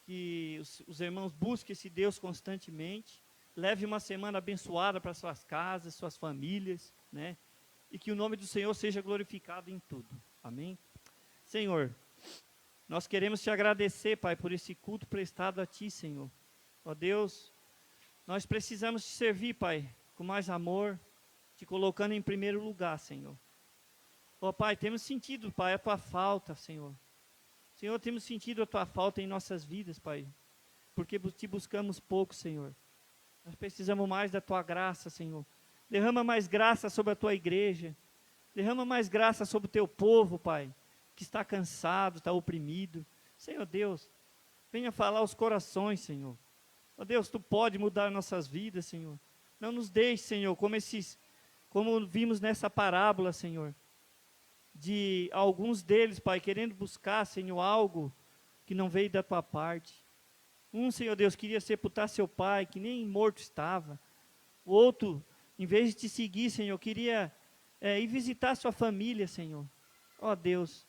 que os irmãos busquem esse Deus constantemente, leve uma semana abençoada para suas casas, suas famílias, né? E que o nome do Senhor seja glorificado em tudo. Amém? Senhor, nós queremos te agradecer, Pai, por esse culto prestado a Ti, Senhor. Ó Deus, nós precisamos te servir, Pai, com mais amor, te colocando em primeiro lugar, Senhor. Ó Pai, temos sentido, Pai, a Tua falta, Senhor. Senhor, temos sentido a Tua falta em nossas vidas, Pai, porque te buscamos pouco, Senhor. Nós precisamos mais da Tua graça, Senhor. Derrama mais graça sobre a Tua igreja. Derrama mais graça sobre o Teu povo, Pai, que está cansado, está oprimido. Senhor Deus, venha falar aos corações, Senhor. Ó Deus, Tu pode mudar nossas vidas, Senhor. Não nos deixe, Senhor, como vimos nessa parábola, Senhor, de alguns deles, Pai, querendo buscar, Senhor, algo que não veio da Tua parte. Senhor Deus, queria sepultar seu pai, que nem morto estava. O outro, em vez de te seguir, Senhor, queria ir visitar sua família, Senhor. Ó Deus,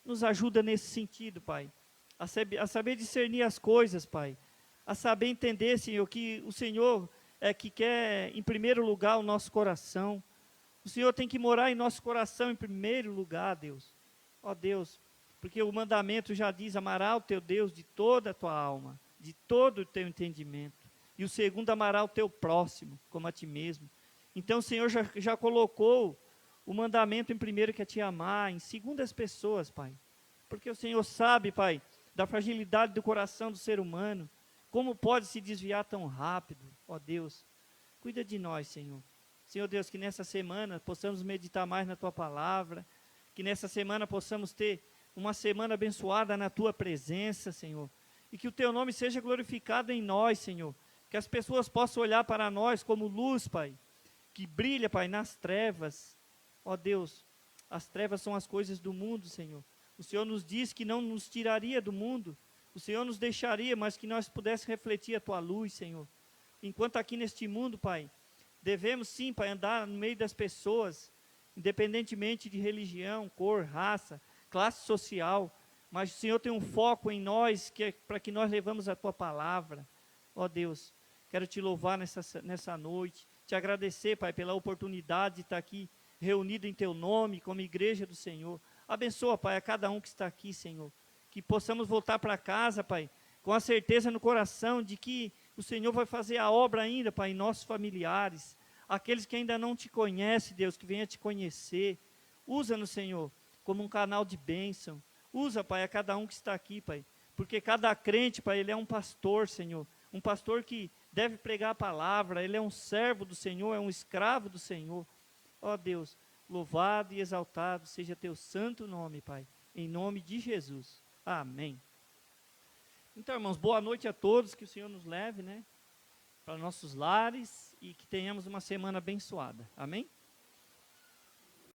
nos ajuda nesse sentido, Pai, a saber discernir as coisas, Pai, a saber entender, Senhor, que o Senhor que quer em primeiro lugar o nosso coração. O Senhor tem que morar em nosso coração em primeiro lugar, Deus. Ó Deus, porque o mandamento já diz, amará o teu Deus de toda a tua alma, de todo o teu entendimento. E o segundo, amará o teu próximo, como a ti mesmo. Então o Senhor já colocou o mandamento em primeiro, que é te amar, em segundo as pessoas, Pai. Porque o Senhor sabe, Pai, da fragilidade do coração do ser humano, como pode se desviar tão rápido, ó Deus. Cuida de nós, Senhor. Senhor Deus, que nessa semana possamos meditar mais na Tua palavra, que nessa semana possamos ter uma semana abençoada na Tua presença, Senhor, e que o Teu nome seja glorificado em nós, Senhor, que as pessoas possam olhar para nós como luz, Pai, que brilha, Pai, nas trevas. Ó Deus, as trevas são as coisas do mundo, Senhor. O Senhor nos disse que não nos tiraria do mundo, o Senhor nos deixaria, mas que nós pudéssemos refletir a Tua luz, Senhor. Enquanto aqui neste mundo, Pai, devemos sim, Pai, andar no meio das pessoas, independentemente de religião, cor, raça, classe social, mas o Senhor tem um foco em nós, que é para que nós levamos a Tua palavra. Ó Deus, quero Te louvar nessa noite, Te agradecer, Pai, pela oportunidade de estar aqui reunido em Teu nome, como igreja do Senhor. Abençoa, Pai, a cada um que está aqui, Senhor, que possamos voltar para casa, Pai, com a certeza no coração de que o Senhor vai fazer a obra ainda, Pai, em nossos familiares, aqueles que ainda não Te conhecem, Deus, que venham Te conhecer. Usa-nos, Senhor, como um canal de bênção. Usa, Pai, a cada um que está aqui, Pai, porque cada crente, Pai, ele é um pastor, Senhor, um pastor que deve pregar a palavra, ele é um servo do Senhor, é um escravo do Senhor. Ó Deus, louvado e exaltado seja Teu santo nome, Pai, em nome de Jesus. Amém. Então, irmãos, boa noite a todos, que o Senhor nos leve, né, para nossos lares e que tenhamos uma semana abençoada. Amém?